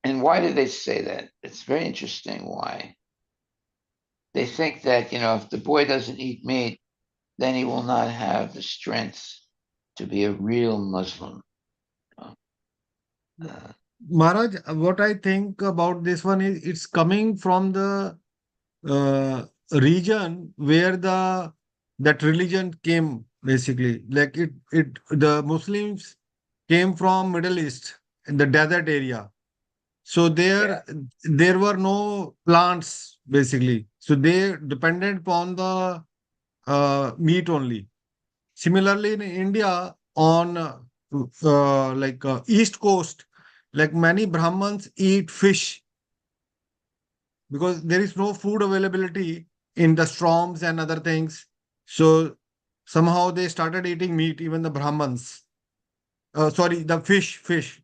And why did they say that? It's very interesting why. They think that, if the boy doesn't eat meat, then he will not have the strength to be a real Muslim. Maharaj, what I think about this one is it's coming from the region where that religion came basically. Like the Muslims came from Middle East in the desert area. So there were no plants basically. So they depended upon the meat only. Similarly, in India, on East Coast, like many Brahmins eat fish because there is no food availability in the storms and other things. So somehow they started eating meat, even the Brahmins. Sorry, the fish.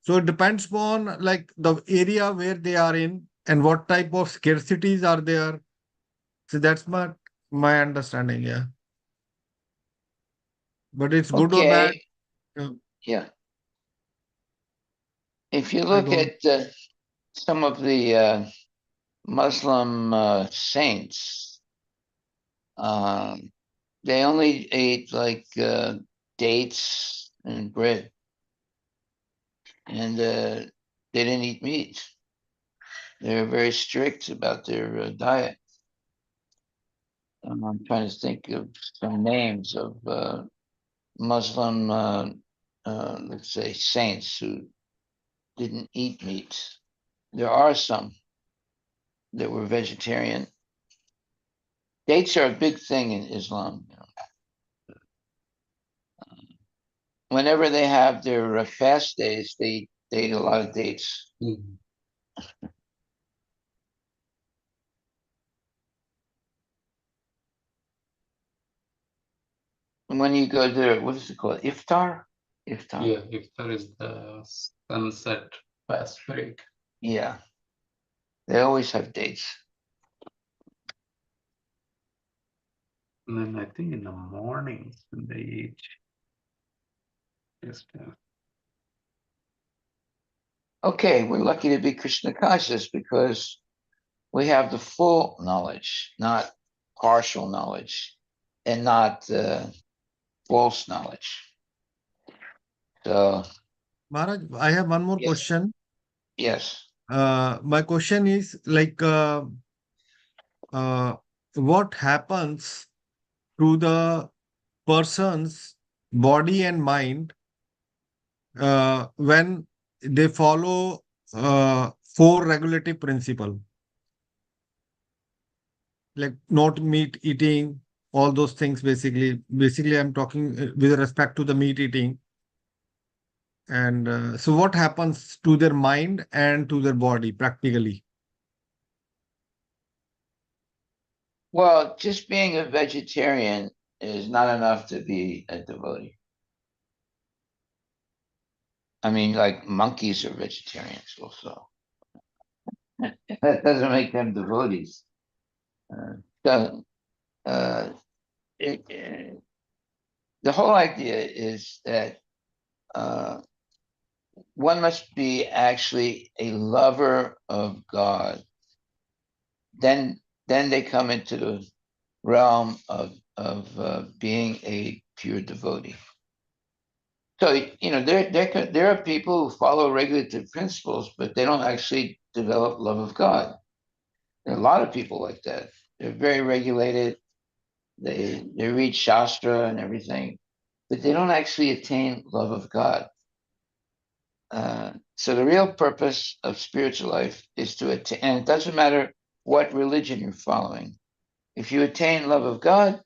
So it depends upon like the area where they are in and what type of scarcities are there. So that's my understanding. Yeah, but it's good or bad. Okay, uh, yeah. If you I look don't. at some of the Muslim saints, they only ate like dates and bread, and they didn't eat meat. They were very strict about their diet. I'm trying to think of some names of Muslim, let's say, saints who didn't eat meat. There are some that were vegetarian. Dates are a big thing in Islam. Whenever they have their fast days, they eat a lot of dates. Mhm. And when you go to, what is it called? Iftar? Iftar? Yeah, if there is the sunset fast break. Yeah. They always have dates. And then I think in the mornings when they eat, just Okay, we're lucky to be Krishna conscious because we have the full knowledge, not partial knowledge, and not false knowledge. So, Maharaj, I have one more yes, question. Yes. My question is like, what happens to the person's body and mind when they follow four regulative principle, like not meat eating, all those things. Basically, I'm talking with respect to the meat eating. And so, what happens to their mind and to their body practically? Well, just being a vegetarian is not enough to be a devotee. I mean, like monkeys are vegetarians also. That doesn't make them devotees. So, uh, the whole idea is that one must be actually a lover of God. Then they come into the realm of being a pure devotee. So there are people who follow regulative principles, but they don't actually develop love of God. There are a lot of people like that. They're very regulated. They read Shastra and everything, but they don't actually attain love of God. So the real purpose of spiritual life is to attain, and it doesn't matter what religion you're following. If you attain love of God,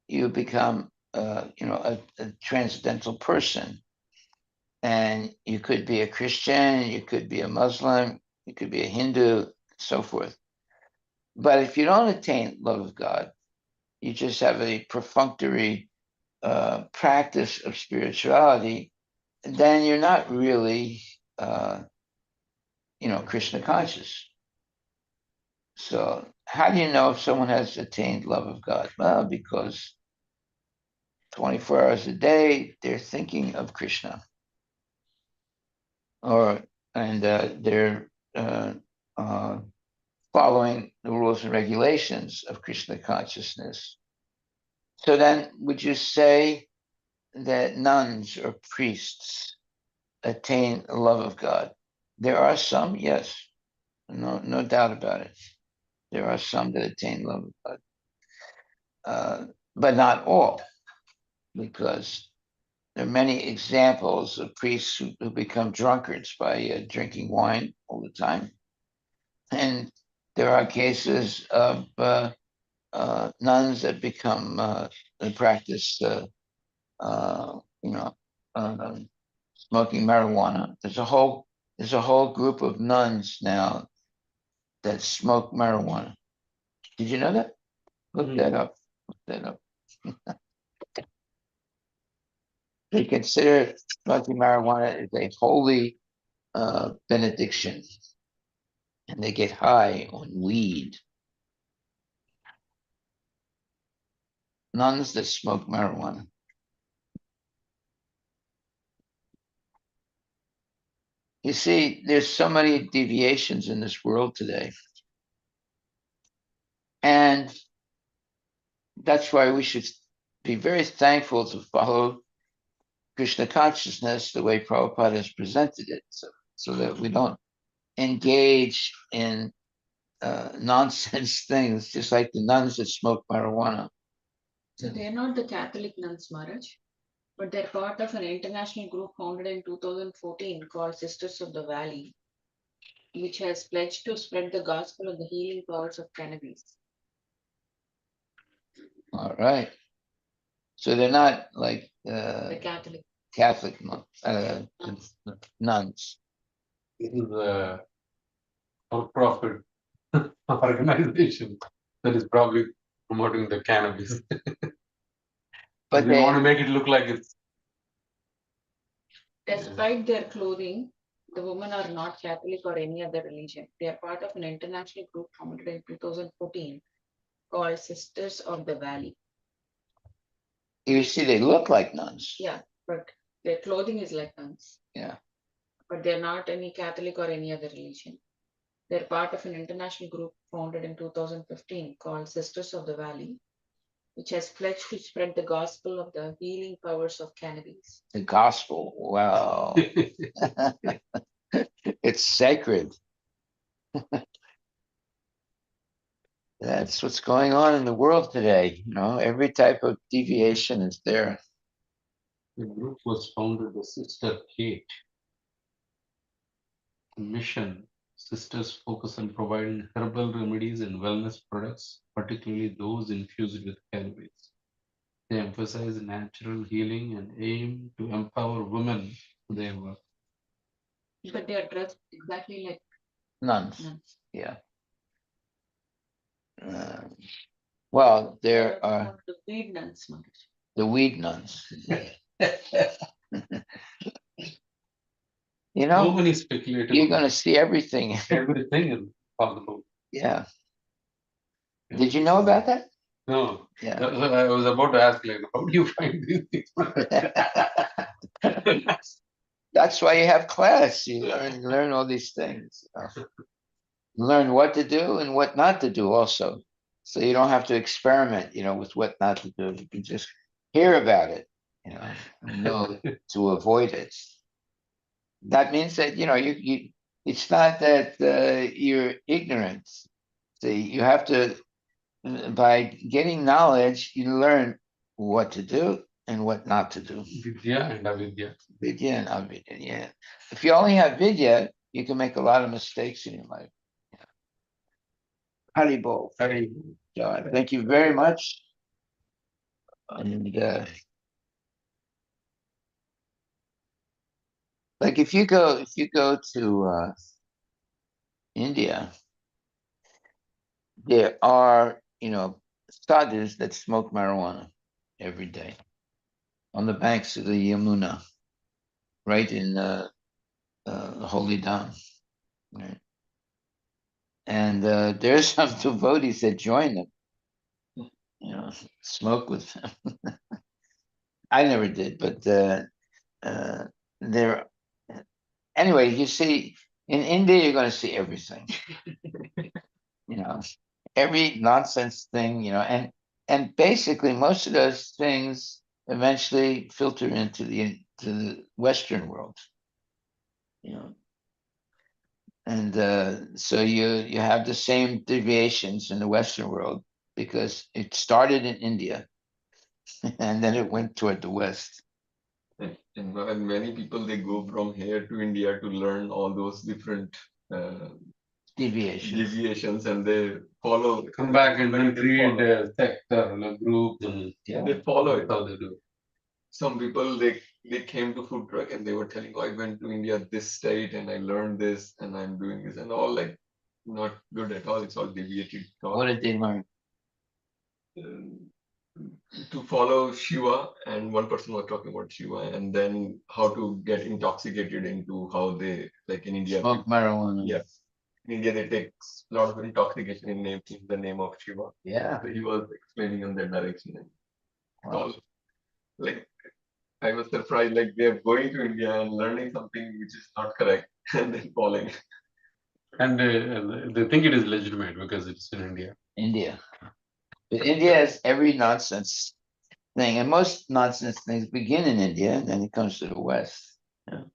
you become, a transcendental person. And you could be a Christian, you could be a Muslim, you could be a Hindu, so forth. But if you don't attain love of God, you just have a perfunctory practice of spirituality, then you're not really, Krishna conscious. So how do you know if someone has attained love of God? Well, because 24 hours a day, they're thinking of Krishna. They're following the rules and regulations of Krishna consciousness. So then, would you say that nuns or priests attain the love of God? There are some, yes, no doubt about it. There are some that attain love of God, but not all, because there are many examples of priests who become drunkards by drinking wine all the time. And there are cases of nuns that become that practice, smoking marijuana. There's a whole group of nuns now that smoke marijuana. Did you know that? Look that up. Look that up. They consider smoking marijuana as a holy benediction, and they get high on weed. Nuns that smoke marijuana. You see, there's so many deviations in this world today. And that's why we should be very thankful to follow Krishna consciousness the way Prabhupada has presented it, so that we don't engage in nonsense things, just like the nuns that smoke marijuana. So they're not the Catholic nuns, Maharaj, but they're part of an international group founded in 2014 called Sisters of the Valley, which has pledged to spread the gospel of the healing powers of cannabis. All right. So they're not like The Catholic. Catholic nuns. This is a for-profit organization that is probably promoting the cannabis. But they want to make it look like it's. Despite their clothing, the women are not Catholic or any other religion. They are part of an international group founded in 2014 called Sisters of the Valley. You see, they look like nuns. Yeah, but their clothing is like nuns. Yeah. But they're not any Catholic or any other religion. They're part of an international group founded in 2015 called Sisters of the Valley, which has pledged to spread the gospel of the healing powers of cannabis. The gospel. Wow. It's sacred. That's what's going on in the world today. You know, every type of deviation is there. The group was founded by Sister Kate. The mission: sisters focus on providing herbal remedies and wellness products, particularly those infused with cannabis. They emphasize natural healing and aim to empower women through their work. But they are dressed exactly like Nuns. nuns. Yeah. Well, there They are called the weed nuns, Maharaj. the weed nuns. You So know, many speculative. you're going to see everything. Everything is possible. Yeah. Did you know about that? No. Yeah. I was about to ask, like, how do you find these things? That's why you have class. You learn all these things. Learn what to do and what not to do also. So you don't have to experiment, with what not to do. You can just hear about it, and know to avoid it. That means that, it's not that you're ignorant. See, you have to, by getting knowledge, you learn what to do and what not to do. Vidya and avidya. Vidya and avidya, yeah. If you only have vidya, you can make a lot of mistakes in your life. Haribol. God, thank you very much. And like if you go to India, there are sadhus that smoke marijuana every day on the banks of the Yamuna, right in the holy Dham. Right? And there's some devotees that join them, smoke with them. I never did, but there. Anyway, you see, in India, you're going to see everything. Every nonsense thing, and basically most of those things eventually filter into the Western world. And so you have the same deviations in the Western world because it started in India and then it went toward the West. And many people, they go from here to India to learn all those different Deviations. and they follow. Come back and then create a sector and a group. And they follow it. How they do. Some people, they came to food truck and they were telling, oh, I went to India, this state, and I learned this, and I'm doing this, and all like not good at all. It's all deviated talk. What did they learn? To follow Shiva, and one person was talking about Shiva, and then how to get intoxicated into how they, like in India, Smoke marijuana. yeah, in India they take a lot of intoxication in the name of Shiva. Yeah. So he was explaining on that direction, and Wow. all, like I was surprised, like they're going to India and learning something which is not correct, and then following. And they think it is legitimate because it's in India. India. But India has every nonsense thing, and most nonsense things begin in India, and then it comes to the West.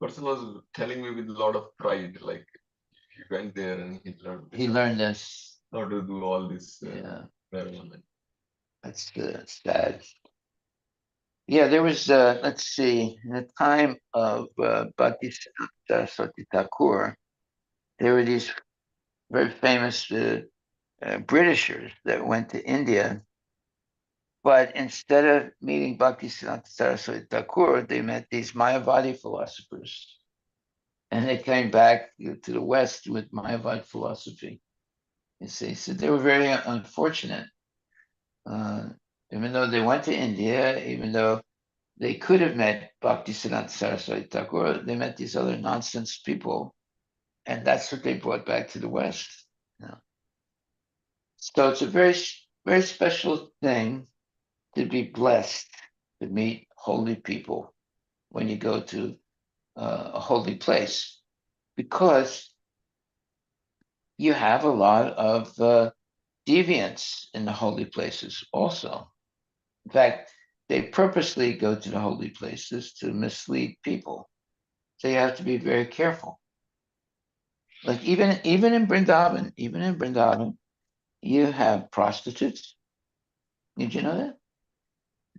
Person was telling me with a lot of pride, like he went there and he learned. He learned this. How to do all this. Yeah. Marijuana. That's sad. Yeah, there was, let's see, in the time of Bhaktisiddhanta Saraswati Thakur, there were these very famous Britishers that went to India, but instead of meeting Bhaktisiddhanta Saraswati Thakur, they met these Mayavadi philosophers. And they came back to the West with Mayavadi philosophy. You see, so they were very unfortunate. Even though they went to India, even though they could have met Bhaktisiddhanta Saraswati Thakur, they met these other nonsense people, and that's what they brought back to the West. So it's a very, very special thing to be blessed to meet holy people when you go to a holy place, because you have a lot of deviance in the holy places also. In fact, they purposely go to the holy places to mislead people. So you have to be very careful. Like even in Vrindavan, you have prostitutes. Did you know that?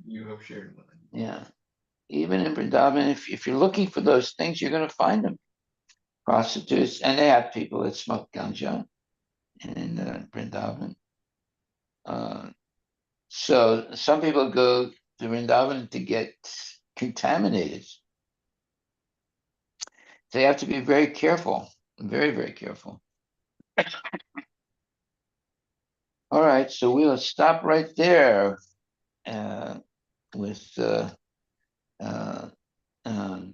You have shared one. Yeah. Even in Vrindavan, if you're looking for those things, you're going to find them. Prostitutes, and they have people that smoke ganja in Vrindavan. So some people go to Vrindavan to get contaminated. So you have to be very careful, very, very careful. All right, so we'll stop right there with uh, um,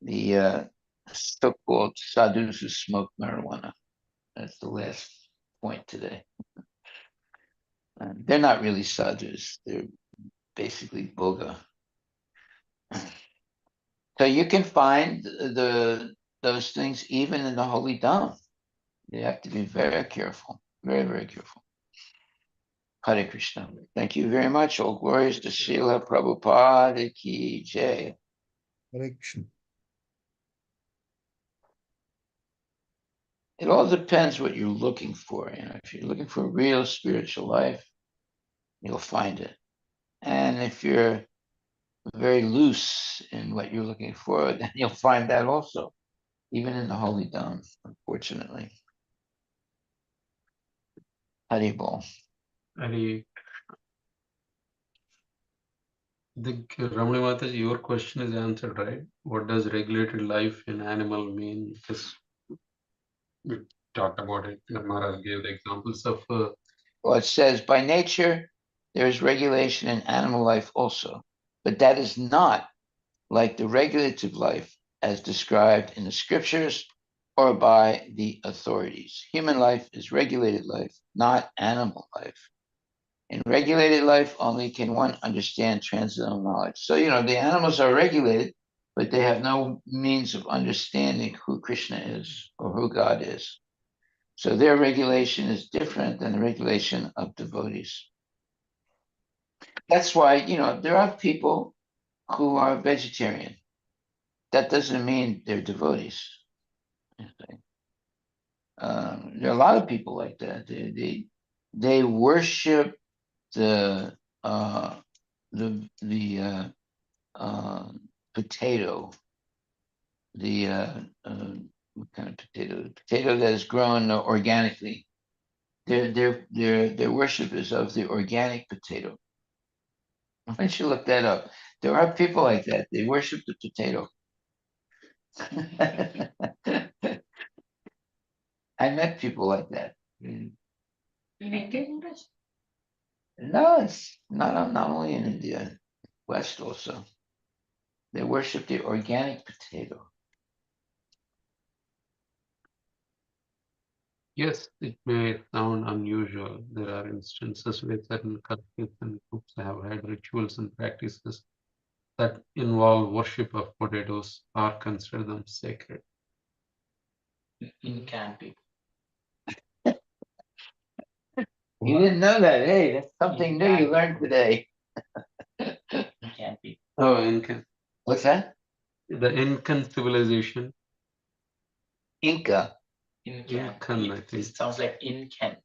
the so-called sadhus who smoke marijuana. That's the last point today. They're not really sadhus. They're basically boga. So you can find those things even in the holy Dham. You have to be very careful, very, very careful. Hare Krishna. Thank you very much. All glories to Srila Prabhupada Ki Jai. Correction. It all depends what you're looking for. If you're looking for real spiritual life, you'll find it. And if you're very loose in what you're looking for, then you'll find that also, even in the holy Dham, unfortunately. Hari Bol. I think Ramani Mataji, your question is answered, right? What does regulated life in animal mean? Because we talked about it. Maharaj gave the examples of Well, it says, by nature, there is regulation in animal life also, but that is not like the regulative life as described in the scriptures or by the authorities. Human life is regulated life, not animal life. In regulated life, only can one understand transcendental knowledge. So, the animals are regulated, but they have no means of understanding who Krishna is or who God is. So their regulation is different than the regulation of devotees. That's why, there are people who are vegetarian. That doesn't mean they're devotees. There are a lot of people like that. They worship the potato, what kind of potato? Potato that is grown organically. Their worship is of the organic potato. I should look that up. There are people like that. They worship the potato. I met people like that. In India, Maharaj? No, it's not only in India, West also. They worship the organic potato. yes, it may sound unusual. There are instances where certain cultures and groups have had rituals and practices that involve worship of potatoes or consider them sacred. In can people. You didn't know that. Hey, that's something new you learned today. In can people. Oh, Incan. What's that? The Incan civilization, Inca. In can. Incan, I It think. sounds like in can.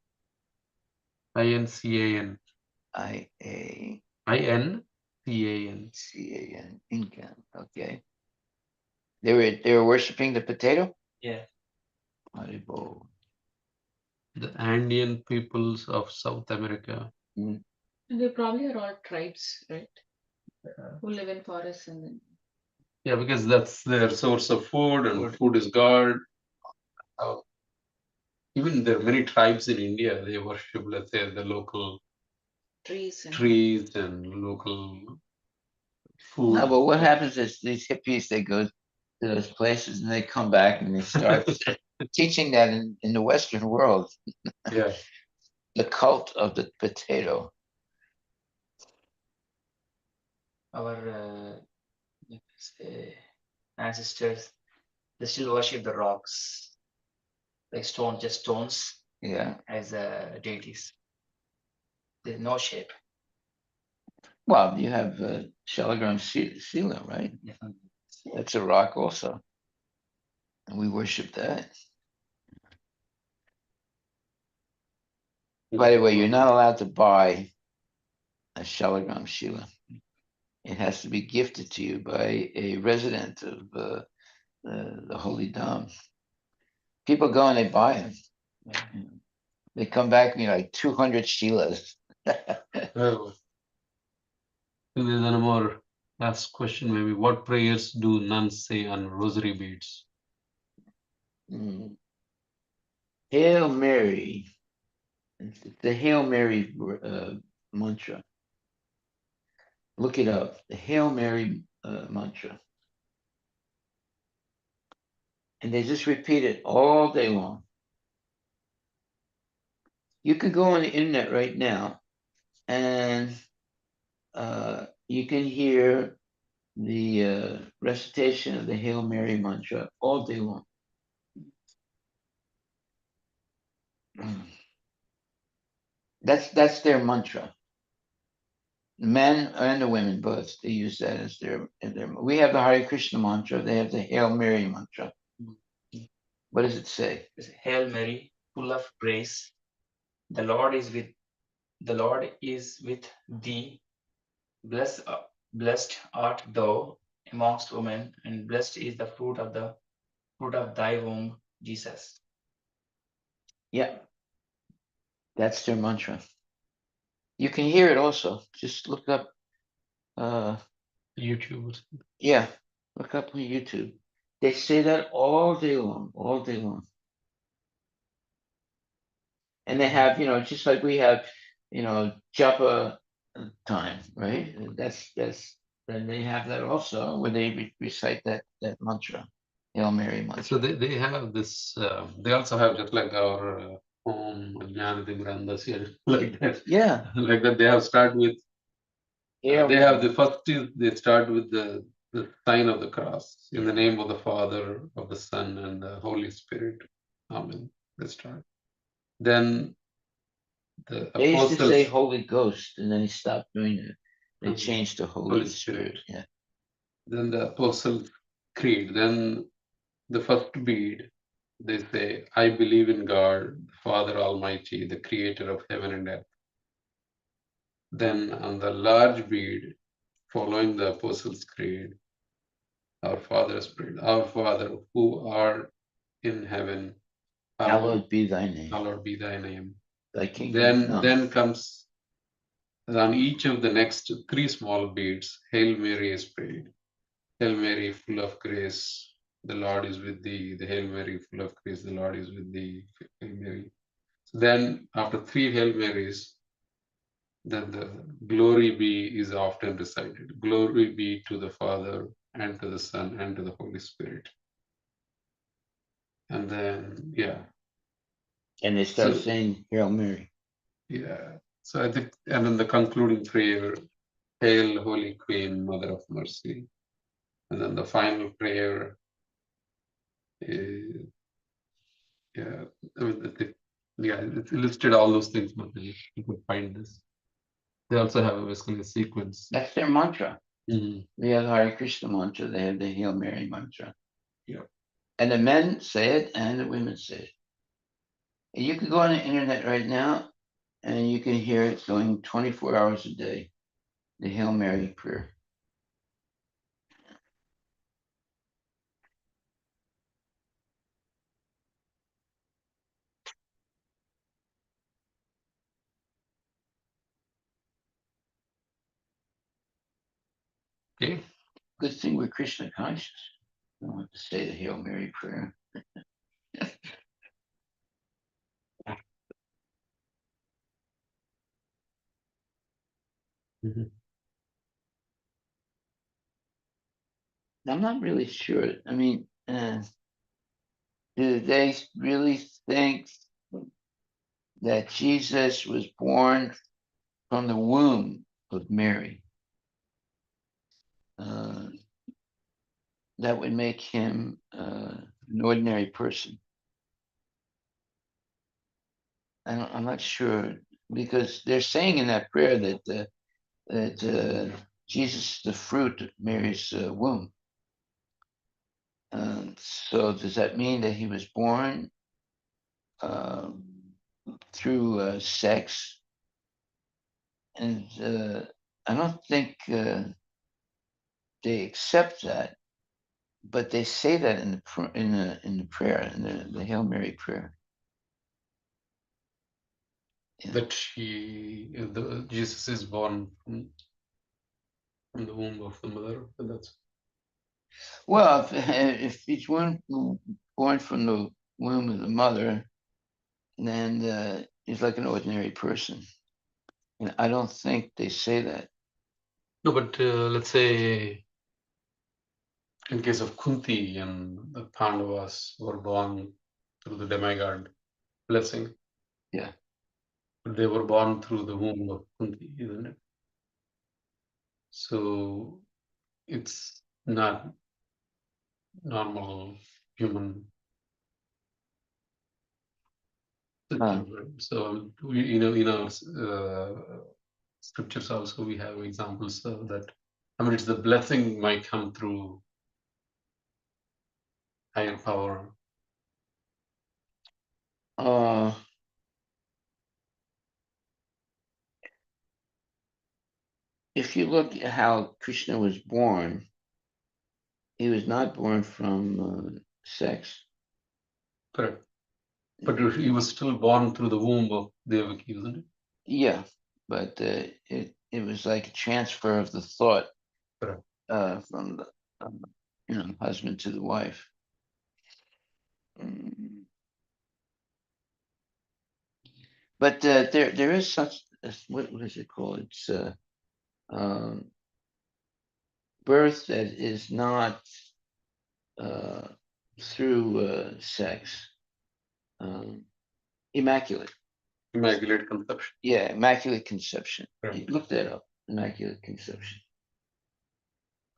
INCAN. IACAN. INCAN. Inca. Okay. They were worshiping the potato? Yeah. Haribo. The Andean peoples of South America. And they probably are all tribes, right? Who live in forests and then. Yeah, because that's their source of food, and food is God. Even there are many tribes in India. They worship, let's say, the local Trees and local food. No, but what happens is these hippies, they go to those places and they come back and they start teaching that in the Western world, Yeah. the cult of the potato. Our ancestors, they still worship the rocks, like stone, just stones Yeah. as deities. There's no shape. Well, you have Shalagram Sila, right? Definitely. That's a rock also. And we worship that. By the way, you're not allowed to buy a Shalagram Shila. It has to be gifted to you by a resident of the Holy Dham. People go and they buy them. They come back with like 200 Shilas. Oh. And there's one more last question, maybe. What prayers do nuns say on rosary beads? Hail Mary. It's the Hail Mary mantra. Look it up. The Hail Mary mantra. And they just repeat it all day long. You can go on the internet right now and you can hear the recitation of the Hail Mary mantra all day long. That's their mantra. The men and the women both, they use that as their. We have the Hare Krishna mantra. They have the Hail Mary mantra. What does it say? It's Hail Mary, full of grace. The Lord is with thee. Blessed art thou amongst women, and blessed is the fruit of thy womb, Jesus. Yeah, that's their mantra. You can hear it also. Just look up. YouTube. Yeah, look up on YouTube. They say that all day long, all day long. And they have, just like we have, japa time, right? Then they have that also where they recite that mantra, Hail Mary mantra. So they have this. They also have just like our Om Jnanadim Grandhasya, like that. Yeah. Like that. They have start with. Hail They have the first. They start with the sign of the cross in the name of the Father, of the Son, and the Holy Spirit. Amen. They start. Then the They used to apostles. say Holy Ghost, and then he stopped doing it. They changed to Holy Spirit. Yeah. Then the Apostles' Creed. Then the first bead, they say, I believe in God, Father Almighty, the creator of heaven and earth. Then on the large bead, following the Apostles' Creed, our Father Spirit, our Father who art in heaven, Hallowed be thy name. Hallowed be thy name. Thy kingdom. Then comes on each of the next three small beads, Hail Mary is prayed. Hail Mary, full of grace, the Lord is with thee. The Hail Mary, full of grace, the Lord is with thee. Hail Mary. Then, after three Hail Marys, then the glory be is often recited. Glory be to the Father, and to the Son, and to the Holy Spirit. And then, yeah. And they start saying Hail Mary. Yeah. So I think, and then the concluding prayer, Hail, Holy Queen, Mother of Mercy. And then the final prayer is, yeah, I mean, it's listed all those things, but you can find this. They also have basically a sequence. That's their mantra. Mm-hmm. They have the Hare Krishna mantra. They have the Hail Mary mantra. Yeah. And the men say it, and the women say it. And you can go on the internet right now, and you can hear it going 24 hours a day. The Hail Mary prayer. Okay. Good thing we're Krishna conscious. I don't want to say the Hail Mary prayer. Mm-hmm. I'm not really sure. I mean, do they really think that Jesus was born from the womb of Mary? That would make him an ordinary person. I'm not sure, because they're saying in that prayer that Jesus is the fruit of Mary's womb. So does that mean that he was born through sex, and I don't think they accept that, but they say that in the prayer, in the Hail Mary prayer. Yeah. That Jesus is born from the womb of the mother. And that's Well, if he's born from the womb of the mother, then he's like an ordinary person. And I don't think they say that. no, but let's say in case of Kunti and the Pandavas were born through the demigod blessing. Yeah. But they were born through the womb of Kunti, isn't it? So it's not normal human thinking, right? So we, in our scriptures also we have examples of that. I mean, it's the blessing might come through higher power. If you look at how Krishna was born, he was not born from sex. Correct. But he was still born through the womb of Devaki, wasn't it? Yeah, but it was like a transfer of the thought Correct. From the husband to the wife. Mm. But there is such what is it called? It's birth that is not through sex. Immaculate. Immaculate conception. Yeah, immaculate conception. Correct. Look that up. Immaculate conception.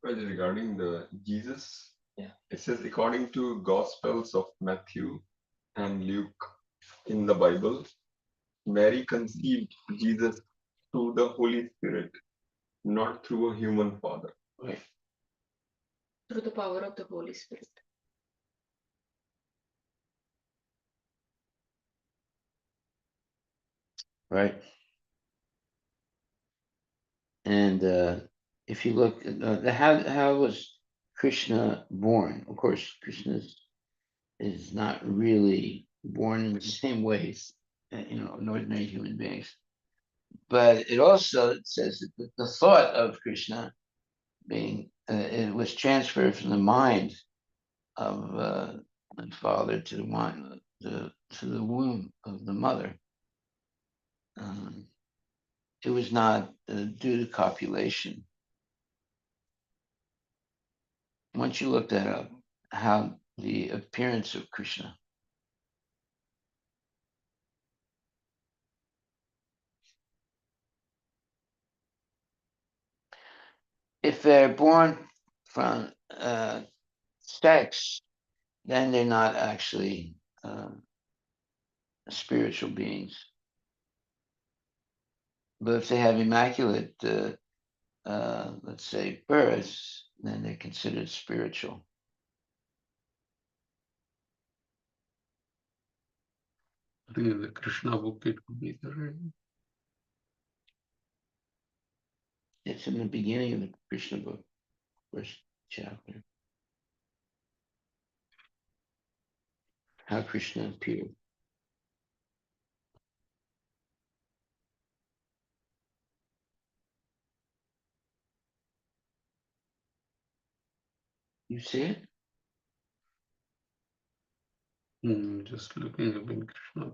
Regarding the Jesus, Yeah. It says according to Gospels of Matthew and Luke in the Bible, Mary conceived Jesus through the Holy Spirit, not through a human father. Right. Through the power of the Holy Spirit. Right. And if you look at how was Krishna born? Of course, Krishna is not really born in the same ways, an ordinary human beings. But it also says that the thought of Krishna being it was transferred from the mind of the father to the mind to the womb of the mother. It was not due to copulation. Once you look that up, how the appearance of Krishna. If they're born from sex, then they're not actually spiritual beings. But if they have immaculate, let's say, births, then they're considered spiritual. I think in the Krishna book it could be there. It's in the beginning of the Krishna book, first chapter. How Krishna appeared. You see it? Just looking up in Krishna.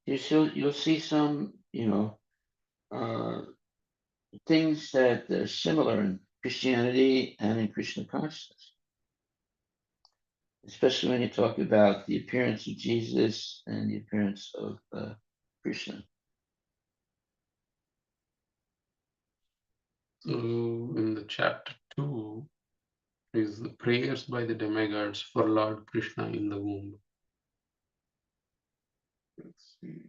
You'll see some, things that are similar in Christianity and in Krishna consciousness. Especially when you talk about the appearance of Jesus and the appearance of Krishna. So in the chapter 2 is the prayers by the demigods for Lord Krishna in the womb. Let's see.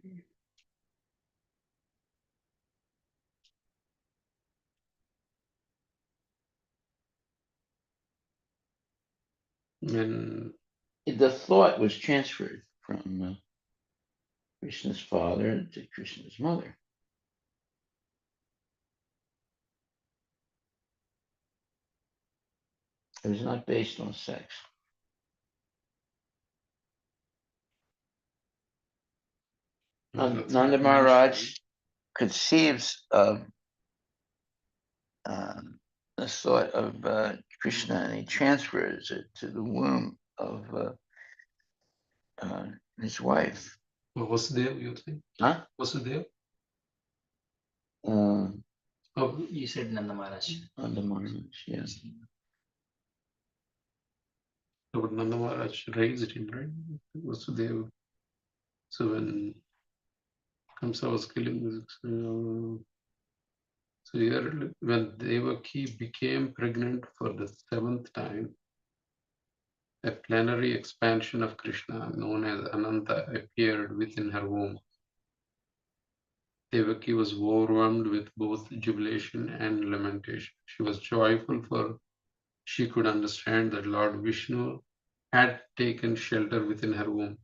When The thought was transferred from Krishna's father to Krishna's mother. It was not based on sex. that's Nanda Maharaj conceives of the thought of Krishna, and he transfers it to the womb of his wife. Vasudev, you think? Huh? Vasudev? Uh, Oh, You said Nanda Maharaj. Nanda Maharaj, yes. but Nanda Maharaj raised him, right? Vasudev. So when Kamsa was killing, so here when Devaki became pregnant for the 7th time, a plenary expansion of Krishna known as Ananta appeared within her womb. Devaki was overwhelmed with both jubilation and lamentation. She was joyful, for she could understand that Lord Vishnu had taken shelter within her womb.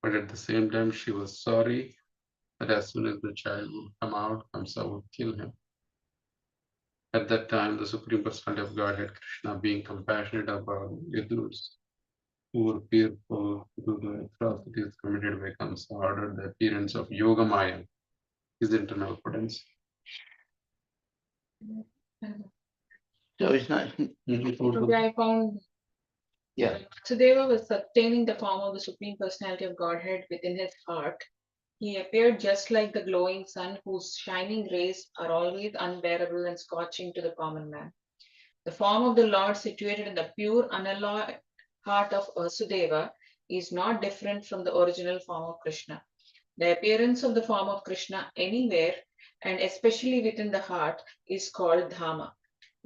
But at the same time, she was sorry that as soon as the child would come out, Kamsa would kill him. At that time, the Supreme Personality of Godhead, Krishna, being compassionate about Yadus who were fearful to the atrocities committed by Kamsa, ordered the appearance of Yogamaya, his internal potency. So he's not. Today I found Yeah. Vasudeva was sustaining the form of the Supreme Personality of Godhead within his heart. He appeared just like the glowing sun, whose shining rays are always unbearable and scorching to the common man. The form of the Lord, situated in the pure, unalloyed heart of Vasudeva, is not different from the original form of Krishna. The appearance of the form of Krishna anywhere, and especially within the heart, is called Dhamma.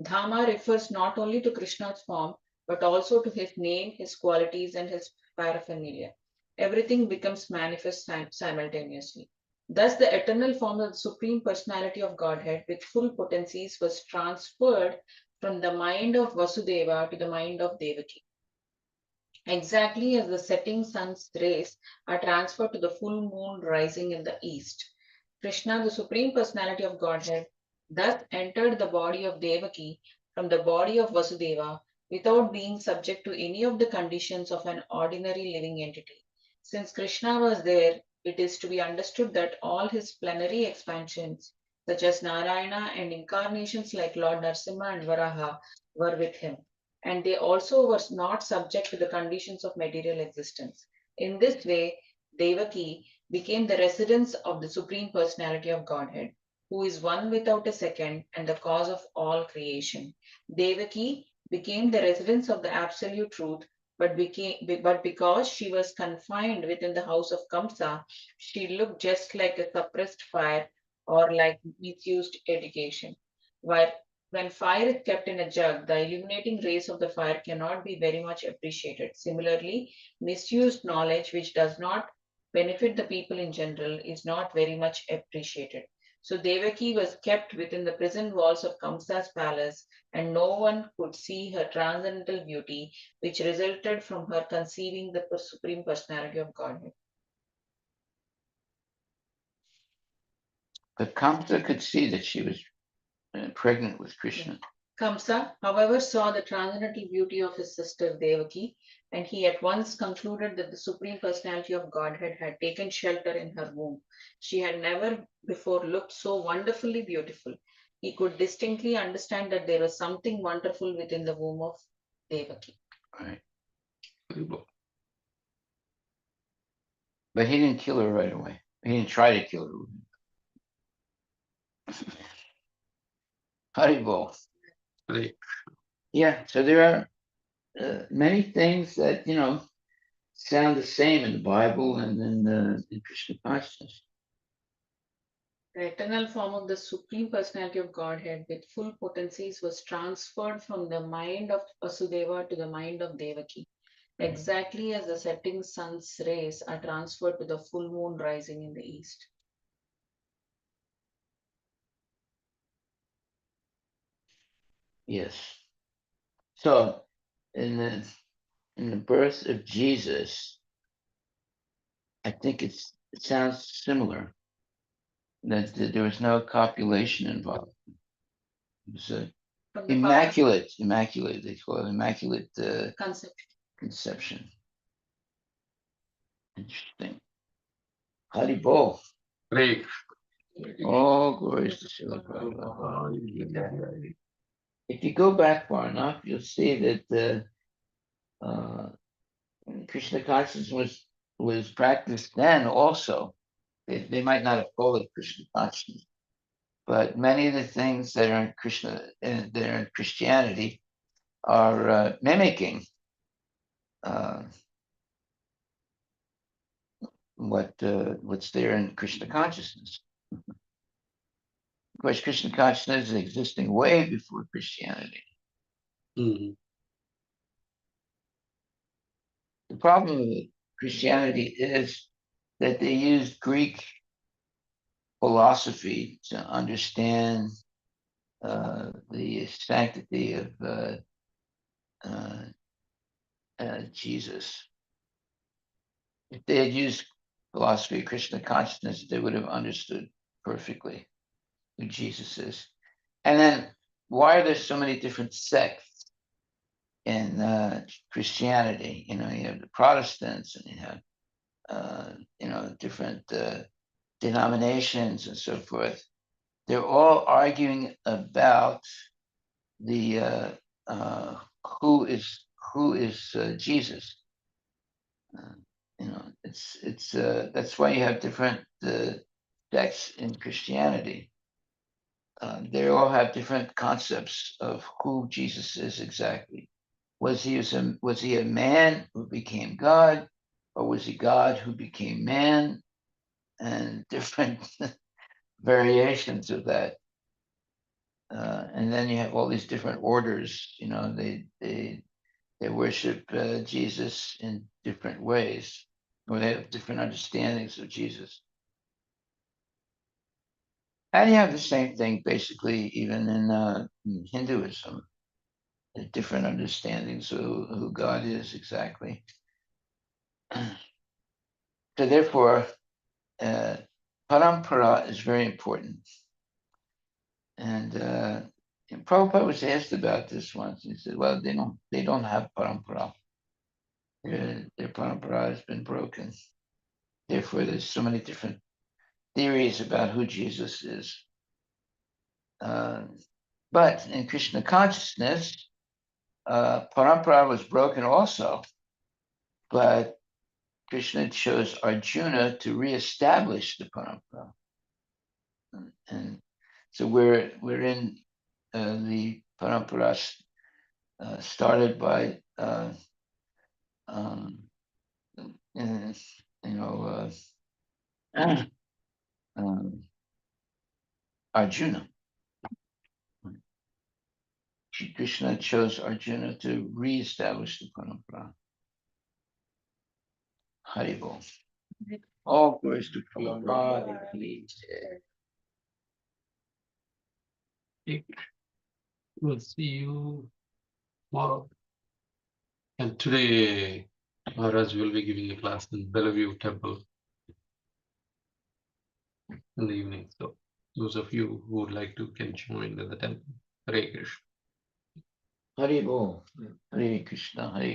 Dhamma refers not only to Krishna's form, but also to his name, his qualities, and his paraphernalia. Everything becomes manifest simultaneously. Thus, the eternal form of the Supreme Personality of Godhead with full potencies was transferred from the mind of Vasudeva to the mind of Devaki. Exactly as the setting sun's rays are transferred to the full moon rising in the east. Krishna, the Supreme Personality of Godhead, thus entered the body of Devaki from the body of Vasudeva without being subject to any of the conditions of an ordinary living entity. Since Krishna was there, it is to be understood that all his plenary expansions, such as Narayana and incarnations like Lord Narsimha and Varaha, were with him, and they also were not subject to the conditions of material existence. In this way, Devaki became the residence of the Supreme Personality of Godhead, who is one without a second and the cause of all creation. Devaki became the residence of the Absolute Truth, but because she was confined within the house of Kamsa, she looked just like a suppressed fire or like misused education. While when fire is kept in a jug, the illuminating rays of the fire cannot be very much appreciated. Similarly, misused knowledge, which does not benefit the people in general, is not very much appreciated. So Devaki was kept within the prison walls of Kamsa's palace, and no one could see her transcendental beauty, which resulted from her conceiving the Supreme Personality of Godhead. But Kamsa could see that she was pregnant with Krishna. Kamsa, however, saw the transcendental beauty of his sister Devaki, and he at once concluded that the Supreme Personality of Godhead had taken shelter in her womb. She had never before looked so wonderfully beautiful. He could distinctly understand that there was something wonderful within the womb of Devaki. Right. But he didn't kill her right away. He didn't try to kill her. Haribol. Right. Yeah, so there are many things that, sound the same in the Bible and in Krishna consciousness. The eternal form of the Supreme Personality of Godhead with full potencies was transferred from the mind of Vasudeva to the mind of Devaki, exactly as the setting sun's rays are transferred to the full moon rising in the east. Yes. So, in the in the birth of Jesus, I think it sounds similar. That there was no copulation involved. It was From the immaculate. They call it immaculate concept. conception. Interesting. Haribol. Great. All glories to Srila Prabhupada. If you go back far enough, you'll see that Krishna consciousness was practiced then also. They might not have called it Krishna consciousness, but many of the things that are in Krishna that are in Christianity are mimicking what's there in Krishna consciousness. Of course, Krishna consciousness is existing way before Christianity. Mhm. The problem with Christianity is that they use Greek philosophy to understand the sanctity of Jesus. If they had used philosophy of Krishna consciousness, they would have understood perfectly who Jesus is. And then, why are there so many different sects in Christianity? You have the Protestants, and you have different denominations and so forth. They're all arguing about the who is Jesus. It's that's why you have different sects in Christianity. They all have different concepts of who Jesus is exactly. Was he a man who became God, or was he God who became man? And different variations of that. And then you have all these different orders. They worship Jesus in different ways, or they have different understandings of Jesus. And you have the same thing basically even in Hinduism, different understandings of who God is exactly. So therefore, parampara is very important. And Prabhupada was asked about this once. He said, "Well, they don't have parampara. Their parampara has been broken. Therefore, there's so many different theories about who Jesus is." But in Krishna consciousness, parampara was broken also, but Krishna chose Arjuna to reestablish the parampara, and so we're in the parampara started by um, Arjuna. Krishna chose Arjuna to reestablish the parampara. Haribol. All glories to Prabhupada. We'll see you tomorrow. And today, Maharaj will be giving a class in Bellevue Temple in the evening. So those of you who would like to can join in the temple. Hare Krishna. Haribol. Hare Krishna. Hare